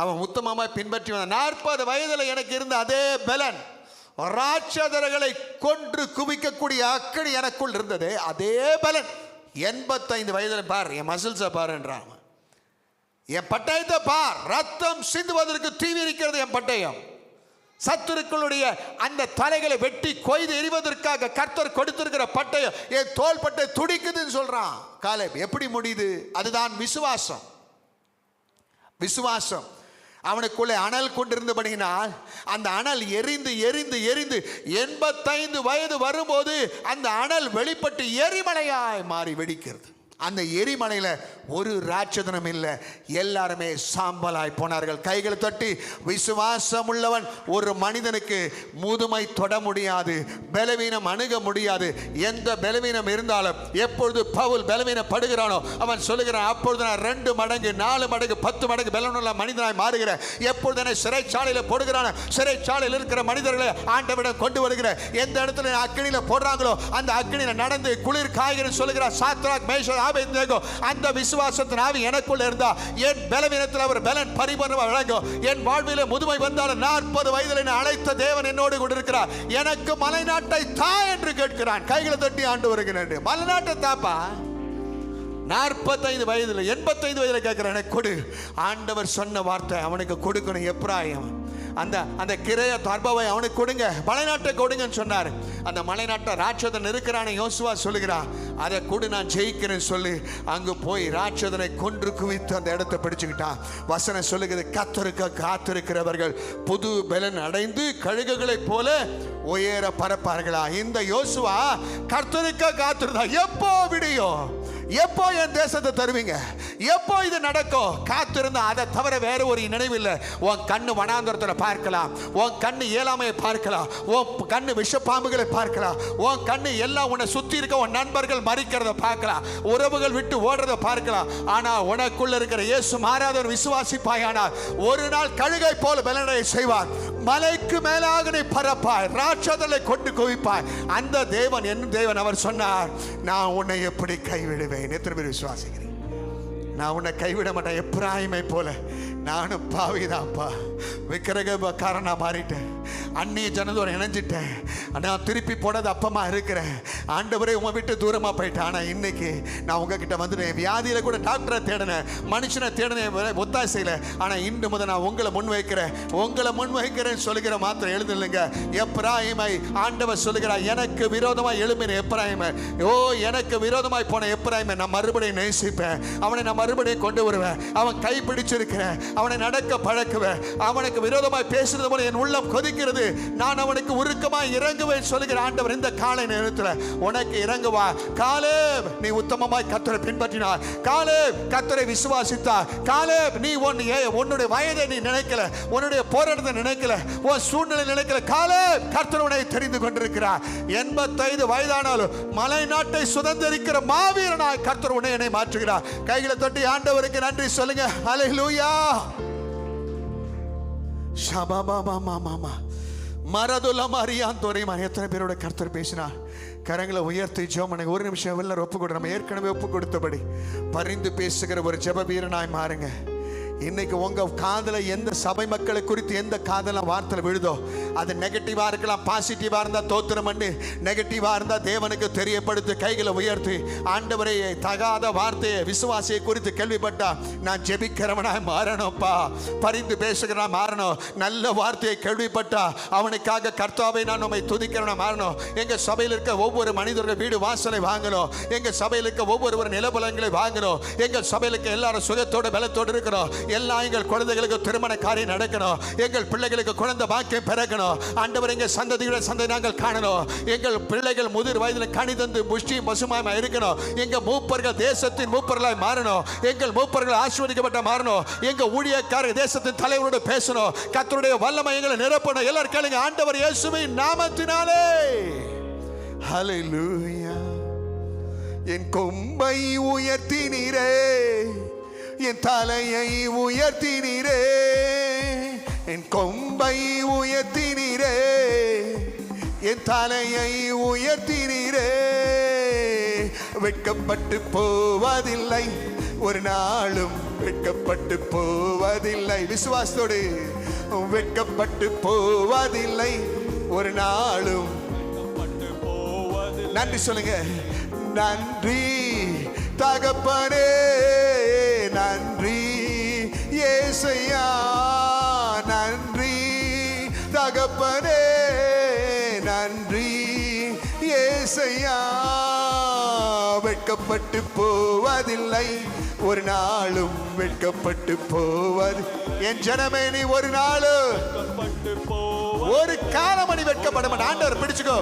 அவன் உத்தமமா பின்பற்றி வந்தான். 40 வயதுல எனக்கு இருந்த அதே பெலன், ராட்சதர்களை கொன்று குவிக்கக்கூடிய அக்கடி எனக்குள் இருந்தது. அதே பலன் 85 வயதுல பார், என் மசில்ஸை பாருன்றான், என் பட்டயத்தை பார், ரத்தம் சிந்துவதற்கு தீவி இருக்கிறது என் பட்டயம். சத்துருக்களுடைய அந்த தலைகளை வெட்டி கொய்து எறிவதற்காக கர்த்தர் கொடுத்திருக்கிற பட்டயம் என் தோல் பட்டை துடிக்குதுன்னு சொல்றான் காலேப். எப்படி முடியுது? அதுதான் விசுவாசம். விசுவாசம் அவனுக்குள்ளே அனல் கொண்டிருந்தபடியினால் அந்த அனல் எரிந்து எரிந்து எரிந்து 85 வயது வரும்போது அந்த அனல் வெளிப்பட்டு எரிமலையாய் மாறி வெடிக்கிறது. அந்த எரிமலையில ஒரு ராட்சதனும் இல்லை, எல்லாருமே சாம்பலாய் போனார்கள். கைகளை தட்டி, விசுவாசம் உள்ளவன் ஒரு மனிதனுக்கு முதுமை தொட முடியாது, பலவீனம் அணுக முடியாது. எந்த பலவீனம் இருந்தாலும் எப்பொழுது பவுல் பலவீனப்படுகிறானோ அவன் சொல்லுகிறான், அப்பொழுது நான் 2 மடங்கு 4 மடங்கு 10 மடங்கு பலனுள்ள மனிதனாய் மாறுகிறேன். எப்பொழுது சிறைச்சாலையில் போடுகிறான், சிறைச்சாலையில் இருக்கிற மனிதர்களை ஆண்டவரிடம் கொண்டு வருகிற, எந்த இடத்துல அக்கினியில போடுறாங்களோ அந்த அக்கினியில நடந்து குளிர் காய்கிறேன்னு சொல்லுகிறார். சாத்ராக், மேஷாக், ஆபேத்நேகோ, அந்த விசுவாசத்தின் ஆவி எனக்குள்ள இருந்தா என் பலவீனத்தில் அவர் பலன் பரிபூரணமாக விளங்கும். என் வாழ்விலே முதுமை வந்தாலும் 40 வயதில் என்னை அழைத்த தேவன் என்னோடு கூட இருக்கிறார். எனக்கு மலைநாட்டை தா என்று கேட்கிறான். கைகளை தட்டி ஆண்டு வருகிறேன், மலைநாட்டை தாப்பா. 45 வயதில் 85 வயதில் கேட்கிறேன், எனக்கு கொடு. ஆண்டவர் சொன்ன வார்த்தை அவனுக்கு கொடுக்கணும். எப்ராயிம் அந்த கிரைய தர்பாவை அவனுக்கு கொடுங்க, மலைநாட்டை கொடுங்கன்னு சொன்னார். அந்த மலைநாட்டை ராட்சதன் இருக்கிறானே யோசுவா சொல்லுகிறான், அதை கொடு, நான் ஜெயிக்கிறேன்னு சொல்லி அங்கு போய் ராட்சதனை கொன்று குவித்து அந்த இடத்தை பிடிச்சுக்கிட்டான். வசனம் சொல்லுகிறது, கர்த்தருக்கு காத்திருக்கிறவர்கள் புது பலன் அடைந்து கழுகுகளைப் போல உயர பறப்பார்களா. இந்த யோசுவா கர்த்தருக்கு காத்திருந்தா, எப்போ விடியும், எப்போ என் தேசத்தை தருவீங்க, எப்போ இது நடக்கும் காத்திருந்தா. அதை தவிர வேற ஒரு நினைவில்லை. உன் கண்ணு வனாந்தரத்தில் பார்க்கலாம், உன் கண்ணு இயலாமையை பார்க்கலாம், உன் கண்ணு விஷப்பாம்புகளை பார்க்கலாம், உன் கண்ணு எல்லாம் உன்னை சுற்றி இருக்க உன் நண்பர்கள் மறிக்கிறத பார்க்கலாம், உறவுகள் விட்டு ஓடுறத பார்க்கலாம். ஆனால் உனக்குள்ள இருக்கிற இயேசு மாறாதவர் விசுவாசிப்பாயானால் ஒரு நாள் கழுகை போல பலனை செய்வார். மலைக்கு மேலாக நீ பறப்பாய், ராட்சதனை கொண்டு குவிப்பாய். அந்த தேவன் என் தேவன். அவர் சொன்னார், நான் உன்னை எப்படி கைவிடுவேன். எத்தனை பேர் விசுவாசிக்கிறீங்க? நான் உன்னை கைவிட மாட்டேன். எப்ராயிமை போல நானும் பாவிதான்ப்பா, விக்கிரகக்காரனா மாறிட்டேன், அந்நிய ஜனதோட இணைஞ்சிட்டேன், நான் திருப்பி போனது அப்பமா இருக்கிறேன். ஆண்டவரே உங்களை விட்டு தூரமாக போயிட்டேன். ஆனால் இன்னைக்கு நான் உங்ககிட்ட வந்துட்டேன். வியாதியில் கூட டாக்டரை தேடினேன், மனுஷனை தேடினேன், ஒத்தாசையில். ஆனால் இன்று முதல் நான் உங்களை முன்வைக்கிறேன்னு சொல்லுகிற மாத்திரம் எழுதில்லைங்க. எப்ராயிமை ஆண்டவர் சொல்லுகிறார், எனக்கு விரோதமாக எழும்பின எப்ராயிமை, எனக்கு விரோதமாய் போன எப்ராயிமை நான் மறுபடியும் நேசிப்பேன். அவனை நான் மறுபடியும் கொண்டு வருவேன். அவன் கை பிடிச்சிருக்கிறேன், அவனை நடக்க பழக்குவேன். அவனுக்கு விரோதமாய் பேசுறது போல என் உள்ளம் கொதிக்கிறது, நான் அவனுக்கு உருக்கமாய் இறங்குவேன் சொல்லுகிற ஆண்டவர் இந்த காலை நேரத்தில் உனக்கு இறங்குவா. காலேப், நீ உத்தமமாய் கர்த்தரை பின்பற்றினார். காலேப், கர்த்தரை விசுவாசித்தார். காலேப், நீ உன்னுடைய வயதை நீ நினைக்கல, உன்னுடைய போராட்டத்தை நினைக்கல, உன் சூழ்நிலை நினைக்கல. காலேப், கர்த்தர் உன்னை தெரிந்து கொண்டிருக்கிறார். 85 வயதானாலும் மலை நாட்டை சுதந்திரிக்கிற மாவீரனாய் கர்த்தர் உன்னை என்னை மாற்றுகிறார். கைகளை தொட்டி ஆண்டவருக்கு நன்றி சொல்லுங்க. ஹல்லேலூயா. ஷபாபாபாமாமா மரதுல மரியான் தோரிமா. எத்தனை பேரோட கர்த்தர் பேசினார்? கரங்களை உயர்த்தி ஜெபம். ஒரு நிமிஷம் எல்லாரும் ஒப்பு கொடு. நம்ம ஏற்கனவே ஒப்பு கொடுத்தபடி பரிந்து பேசுகிற ஒரு ஜெப வீரனாய் மாறுங்க. இன்னைக்கு உங்க காதல எந்த சபை மக்களை குறித்து எந்த காதல வார்த்தை விழுதோ, அது நெகட்டிவா இருக்கலாம், பாசிட்டிவா இருந்தா தோத்திரம் பண்ணி, நெகட்டிவா இருந்தா தேவனுக்கு தெரியப்படுத்தி கைகளை உயர்த்தி, ஆண்டவரே தகாத வார்த்தையை விசுவாசியை குறித்து கேள்விப்பட்டா நான் ஜெபிக்கிறவனாய் மாறணும்ப்பா, பரிந்து பேசுகிறவனா மாறணும். நல்ல வார்த்தையை கேள்விப்பட்டா அவனுக்காக கர்த்தாவை நான் உம்மை துதிக்கிறவனா மாறணும். எங்க சபையில் இருக்க ஒவ்வொரு மனிதர்கள் வீடு வாசலை வாங்கணும். எங்க சபையில் இருக்க ஒவ்வொரு நிலபலங்களை வாங்கணும். எங்க சபையில் இருக்க எல்லாரும் சுகத்தோடு பலத்தோடு இருக்கணும். எல்லாம் எங்கள் குழந்தைகளுக்கு திருமண காரியம் நடக்கணும். எங்கள் பிள்ளைகளுக்கு குழந்தை பாக்கியம் பிறக்கணும். ஆண்டவர் எங்கள் சந்ததியோட சந்ததி நாங்கள் காணணும். எங்கள் பிள்ளைகள் முதிர் வயதில் கனிதந்து புஷ்டியும் பசுமாய் இருக்கணும். எங்கள் மூப்பர்கள் தேசத்தின் மூப்பர்களாய் மாறணும். எங்கள் மூப்பர்கள் ஆசீர்வதிக்கப்பட்ட மாறணும். எங்கள் ஊழியக்காரர் தேசத்தின் தலைவரோடு பேசணும். கர்த்தருடைய வல்லமை எங்களை நிரப்பணும். எல்லாரும் கேளுங்க, ஆண்டவர் இயேசுவின் நாமத்தினாலே. ஹல்லேலூயா. என் கொம்பை உயர்த்தினீரே, என் தலையை உயர்த்தினீரே, என் கொம்பை உயர்த்தினீரே, என் தலையை உயர்த்தினீரே. வெட்கப்பட்டு போவதில்லை, ஒரு நாளும் வெட்கப்பட்டு போவதில்லை. விசுவாசத்தோடு வெட்கப்பட்டு போவதில்லை, ஒரு நாளும். நன்றி சொல்லுங்க. நன்றி தகப்பனே, நன்றி இயேசையா, நன்றி தகப்பனே, நன்றி இயேசையா. வெட்கப்பட்டு போவதில்லை, ஒரு நாளும் வெட்கப்பட்டு போவது. என் ஜனமே, நீ ஒரு நாள் ஒரு காலமணி வெட்கப்பட மாட்டேன். ஆண்டவர் பிடிச்சுக்கோ.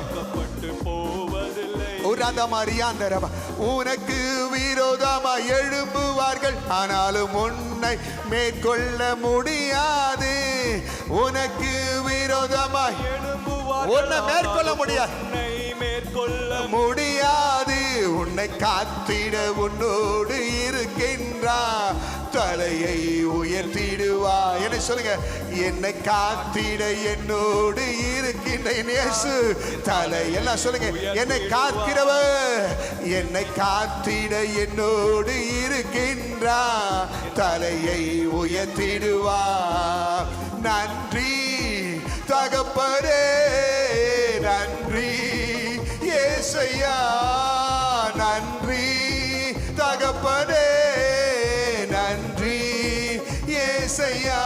ஒரு மரியாந்தரபா. உனக்கு விரோதமாய் எழும்புவார்கள், ஆனாலும் உன்னை மேற்கொள்ள முடியாது. உனக்கு விரோதமாய் உன்னை மேற்கொள்ள முடியாது. உன்னை காத்திட உன்னோடு இருக்கின்றார், தலையை உயர்த்திடுவா. என்ன சொல்லுங்க? என்னை காத்திட என்னோடு இருக்கின்ற இயேசு தலை. எல்லாம் சொல்லுங்க. என்னை காக்கிறவர், என்னை காத்திட என்னோடு இருக்கின்றா, தலையை உயர்த்திடுவா. நன்றி தகப்பரே, நன்றி ஏசையா, நன்றி தகப்பரே, நன்றி ஏசையா.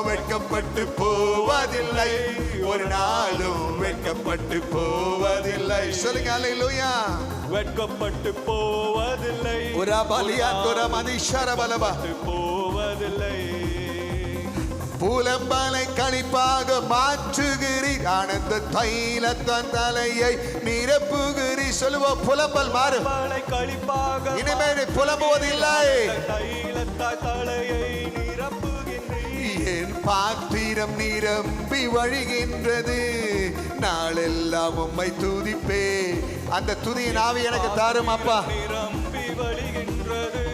வெட்கப்பட்டு போவதில்லை, ஒரு நாளும் வெட்கப்பட்டு போவதில்லை. சொல்லுங்க அல்லேலூயா. வெட்கப்பட்டு போவதில்லை, ஒரு பலியா தொர மதிஷர பலபா போவதில்லை. புலம்பலை கழிப்பாக மாற்றுகிறீர், ஆனந்த தைலத்தன் தலையை நிரப்புகிறீர். சொல்லுவோம், புலம்பல் மாறும், கழிப்பாக இனிமேல் புலம்புவதில்லை. தலையை நிரப்புகின்றீர். என் பாத்திரம் நிரம்பி வழிகின்றது, நாளெல்லாம் உம்மை துதிப்பே. அந்த துதியின் ஆவி எனக்கு தாரும் அப்பா. நிரம்பி வழிகின்றது,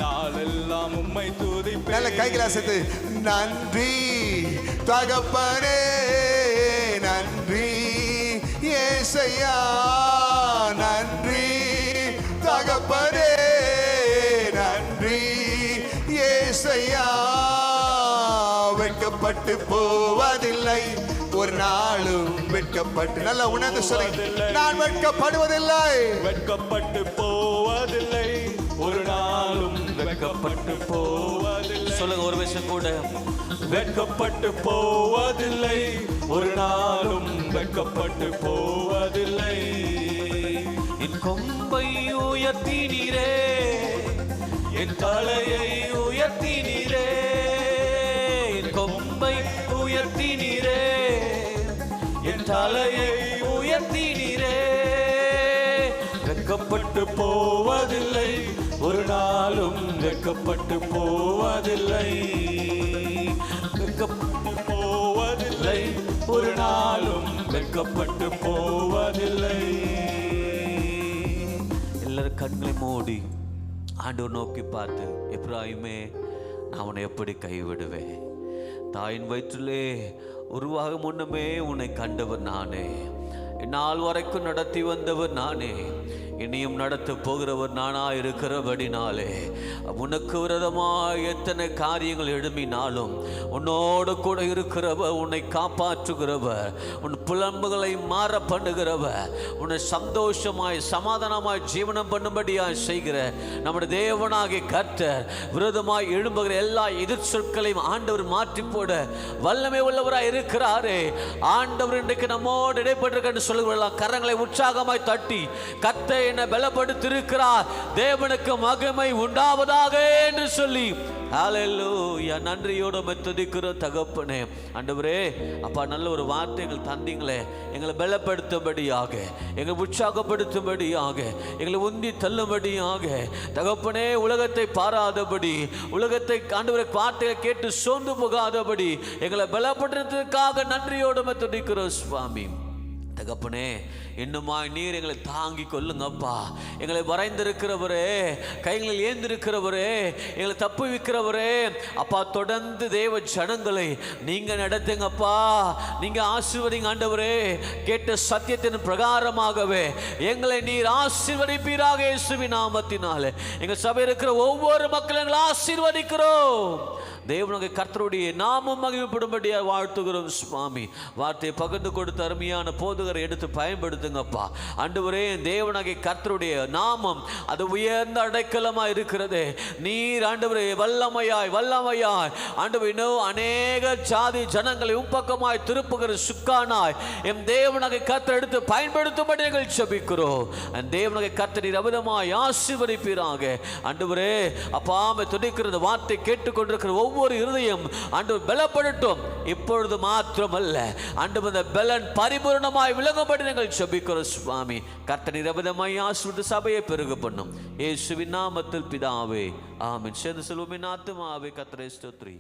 நாளெல்லாம் உம்மை துதிப்பே. நல்ல கைகளை சேர்த்து நன்றி தகப்பனே, நன்றி ஏசையா, நன்றி தகப்பனே, நன்றி ஏசையா. வெட்கப்பட்டு போவதில்லை, ஒரு நாளும் வெட்கப்பட்டு. நல்லா உணர்ந்து சொல்லுங்க, நான் வெட்கப்படுவதில்லை. வெட்கப்பட்டு போவதில்லை, ஒரு நாளும் வெட்கப்பட்டு போவதில்லை. சொல்லுங்க ஒரு விஷயம் கூட. வெட்கப்பட்டு போவதில்லை, ஒரு நாளும் வெட்கப்பட்டு போவதில்லை. என் கொம்பை உயர்த்தினீரே, என் தலையை உயர்த்தினீரே, என் கொம்பை உயர்த்தினீரே, என் தலையை உயர்த்தினீரே. வெட்கப்பட்டு போவதில்லை, ஒரு நாளும் வெட்கப்பட்டு போவதில்லை. வெட்கப்பட்டு போவதில்லை, ஒரு நாளும் வெட்கப்பட்டு போவதில்லை. எல்லாரும் கண்களை மூடி ஆண்டவர் நோக்கி பார்த்து, எப்ராயிமே, நான் உன்னை எப்படி கைவிடுவேன்? தாயின் வயிற்றிலே உருவாக முன்னமே உன்னை கண்டவர் நானே, நாள் வரைக்கும் நடத்தி வந்தவர் நானே, இனியும் நடத்த போகிறவர் நானா இருக்கிறபடினாலே உனக்கு விரதமாய் எத்தனை காரியங்கள் எழும்பினாலும் உன்னோடு கூட இருக்கிறவர், உன்னை காப்பாற்றுகிறவர், உன் புலம்புகளை மாற பண்ணுகிறவர், உன்னை சந்தோஷமாய் சமாதானமாய் ஜீவனம் பண்ணும்படியாய் செய்கிற நம்முடைய தேவனாகிய கர்த்தர் விரதமாய் எழும்புகிற எல்லா எதிர் சொற்களையும் ஆண்டவர் மாற்றி போட வல்லமை உள்ளவராய் இருக்கிறாரே. ஆண்டவர் இன்றைக்கு நம்மோடு இடைப்பட்டிருக்க சொல்லுகிறோம். கரங்களை உற்சாகமாய் தட்டி, கர்த்தர் என்னை பலப்படுத்தியிருக்கிறார், தேவனுக்கு மகிமை உண்டாவதாக என்று சொல்லி ஹல்லேலூயா நன்றியோடு துதிக்கிறோம் தகப்பனே. ஆண்டவரே அப்பா, நல்ல ஒரு வார்த்தைகள் தந்தீங்களே, எங்களை பலப்படுத்தும்படியாக, எங்களை உற்சாகப்படுத்தும்படியாக, எங்களை உந்தி தள்ளும்படியாக தகப்பனே, உலகத்தை பாராதபடி, உலகத்தை ஆண்டவரை வார்த்தையை கேட்டு சோர்ந்து போகாதபடி எங்களை பலப்படுத்துறதுக்காக நன்றியோடு துதிக்கிறோம் சுவாமி. தகப்பனே, இன்னுமாய் நீர் எங்களை தாங்கி கொள்ளுங்கப்பா. எங்களை வரைந்திருக்கிறவரே, கைகளில் ஏந்திருக்கிறவரே, எங்களை தப்பு வைக்கிறவரே அப்பா, தொடர்ந்து தேவ ஜனங்களை நீங்க நடத்துங்கப்பா, நீங்க ஆசீர்வதிங்க ஆண்டவரே. கேட்ட சத்தியத்தின் பிரகாரமாகவே எங்களை நீர் ஆசீர்வதிப்பீராக இயேசுவின் நாமத்தினாலே. எங்க சபை இருக்கிற ஒவ்வொரு மக்களும் எங்களை ஆசீர்வதிக்கிறோம். தேவனுடைய கர்த்தருடைய நாமம் மகிமைப்படும்படியாக வாழ்த்துகிறோம் சுவாமி. வார்த்தையை பகிர்ந்து கொடுத்த அருமையான போதகரை எடுத்து பயன்படுத்துங்கப்பா. ஆண்டவரே, தேவனுடைய கர்த்தருடைய நாமம் அது உயர்ந்த அடைக்கலமாக இருக்கிறது. நீர் ஆண்டவரே வல்லமையாய் வல்லமையாய் ஆண்டவர் இன்னும் அநேக ஜாதி ஜனங்களை உம்பக்கமாய் திருப்புகிற சுக்கானாய் எம் தேவனுடைய கர்த்தர் எடுத்து பயன்படுத்தும்படி நாங்கள் ஜெபிக்கிறோம். தேவனுடைய கர்த்தர் அவிதமாய் ஆசீர்வதிப்பீராக. ஆண்டவரே அப்பா, துதிக்கிற வார்த்தை கேட்டுக்கொண்டிருக்கிற ஒவ்வொரு இருதயம் ஆண்டவர் பலப்படட்டும். இப்பொழுது மாத்திரமல்ல ஆண்டவர், இந்த பலன் பரிபூர்ணமாய் விலகப்பட்டு நாங்கள் ஜெபிக்கிறோம் சுவாமி. கர்த்தர் நிரவதமாய் ஆசீர்வதித்து சபையை பெருக பண்ணும் இயேசுவின் நாமத்தில் பிதாவே ஆமென். சேர்ந்து சொல்வோமே, ஆத்துமாவே கர்த்தரை ஸ்தோத்திரி.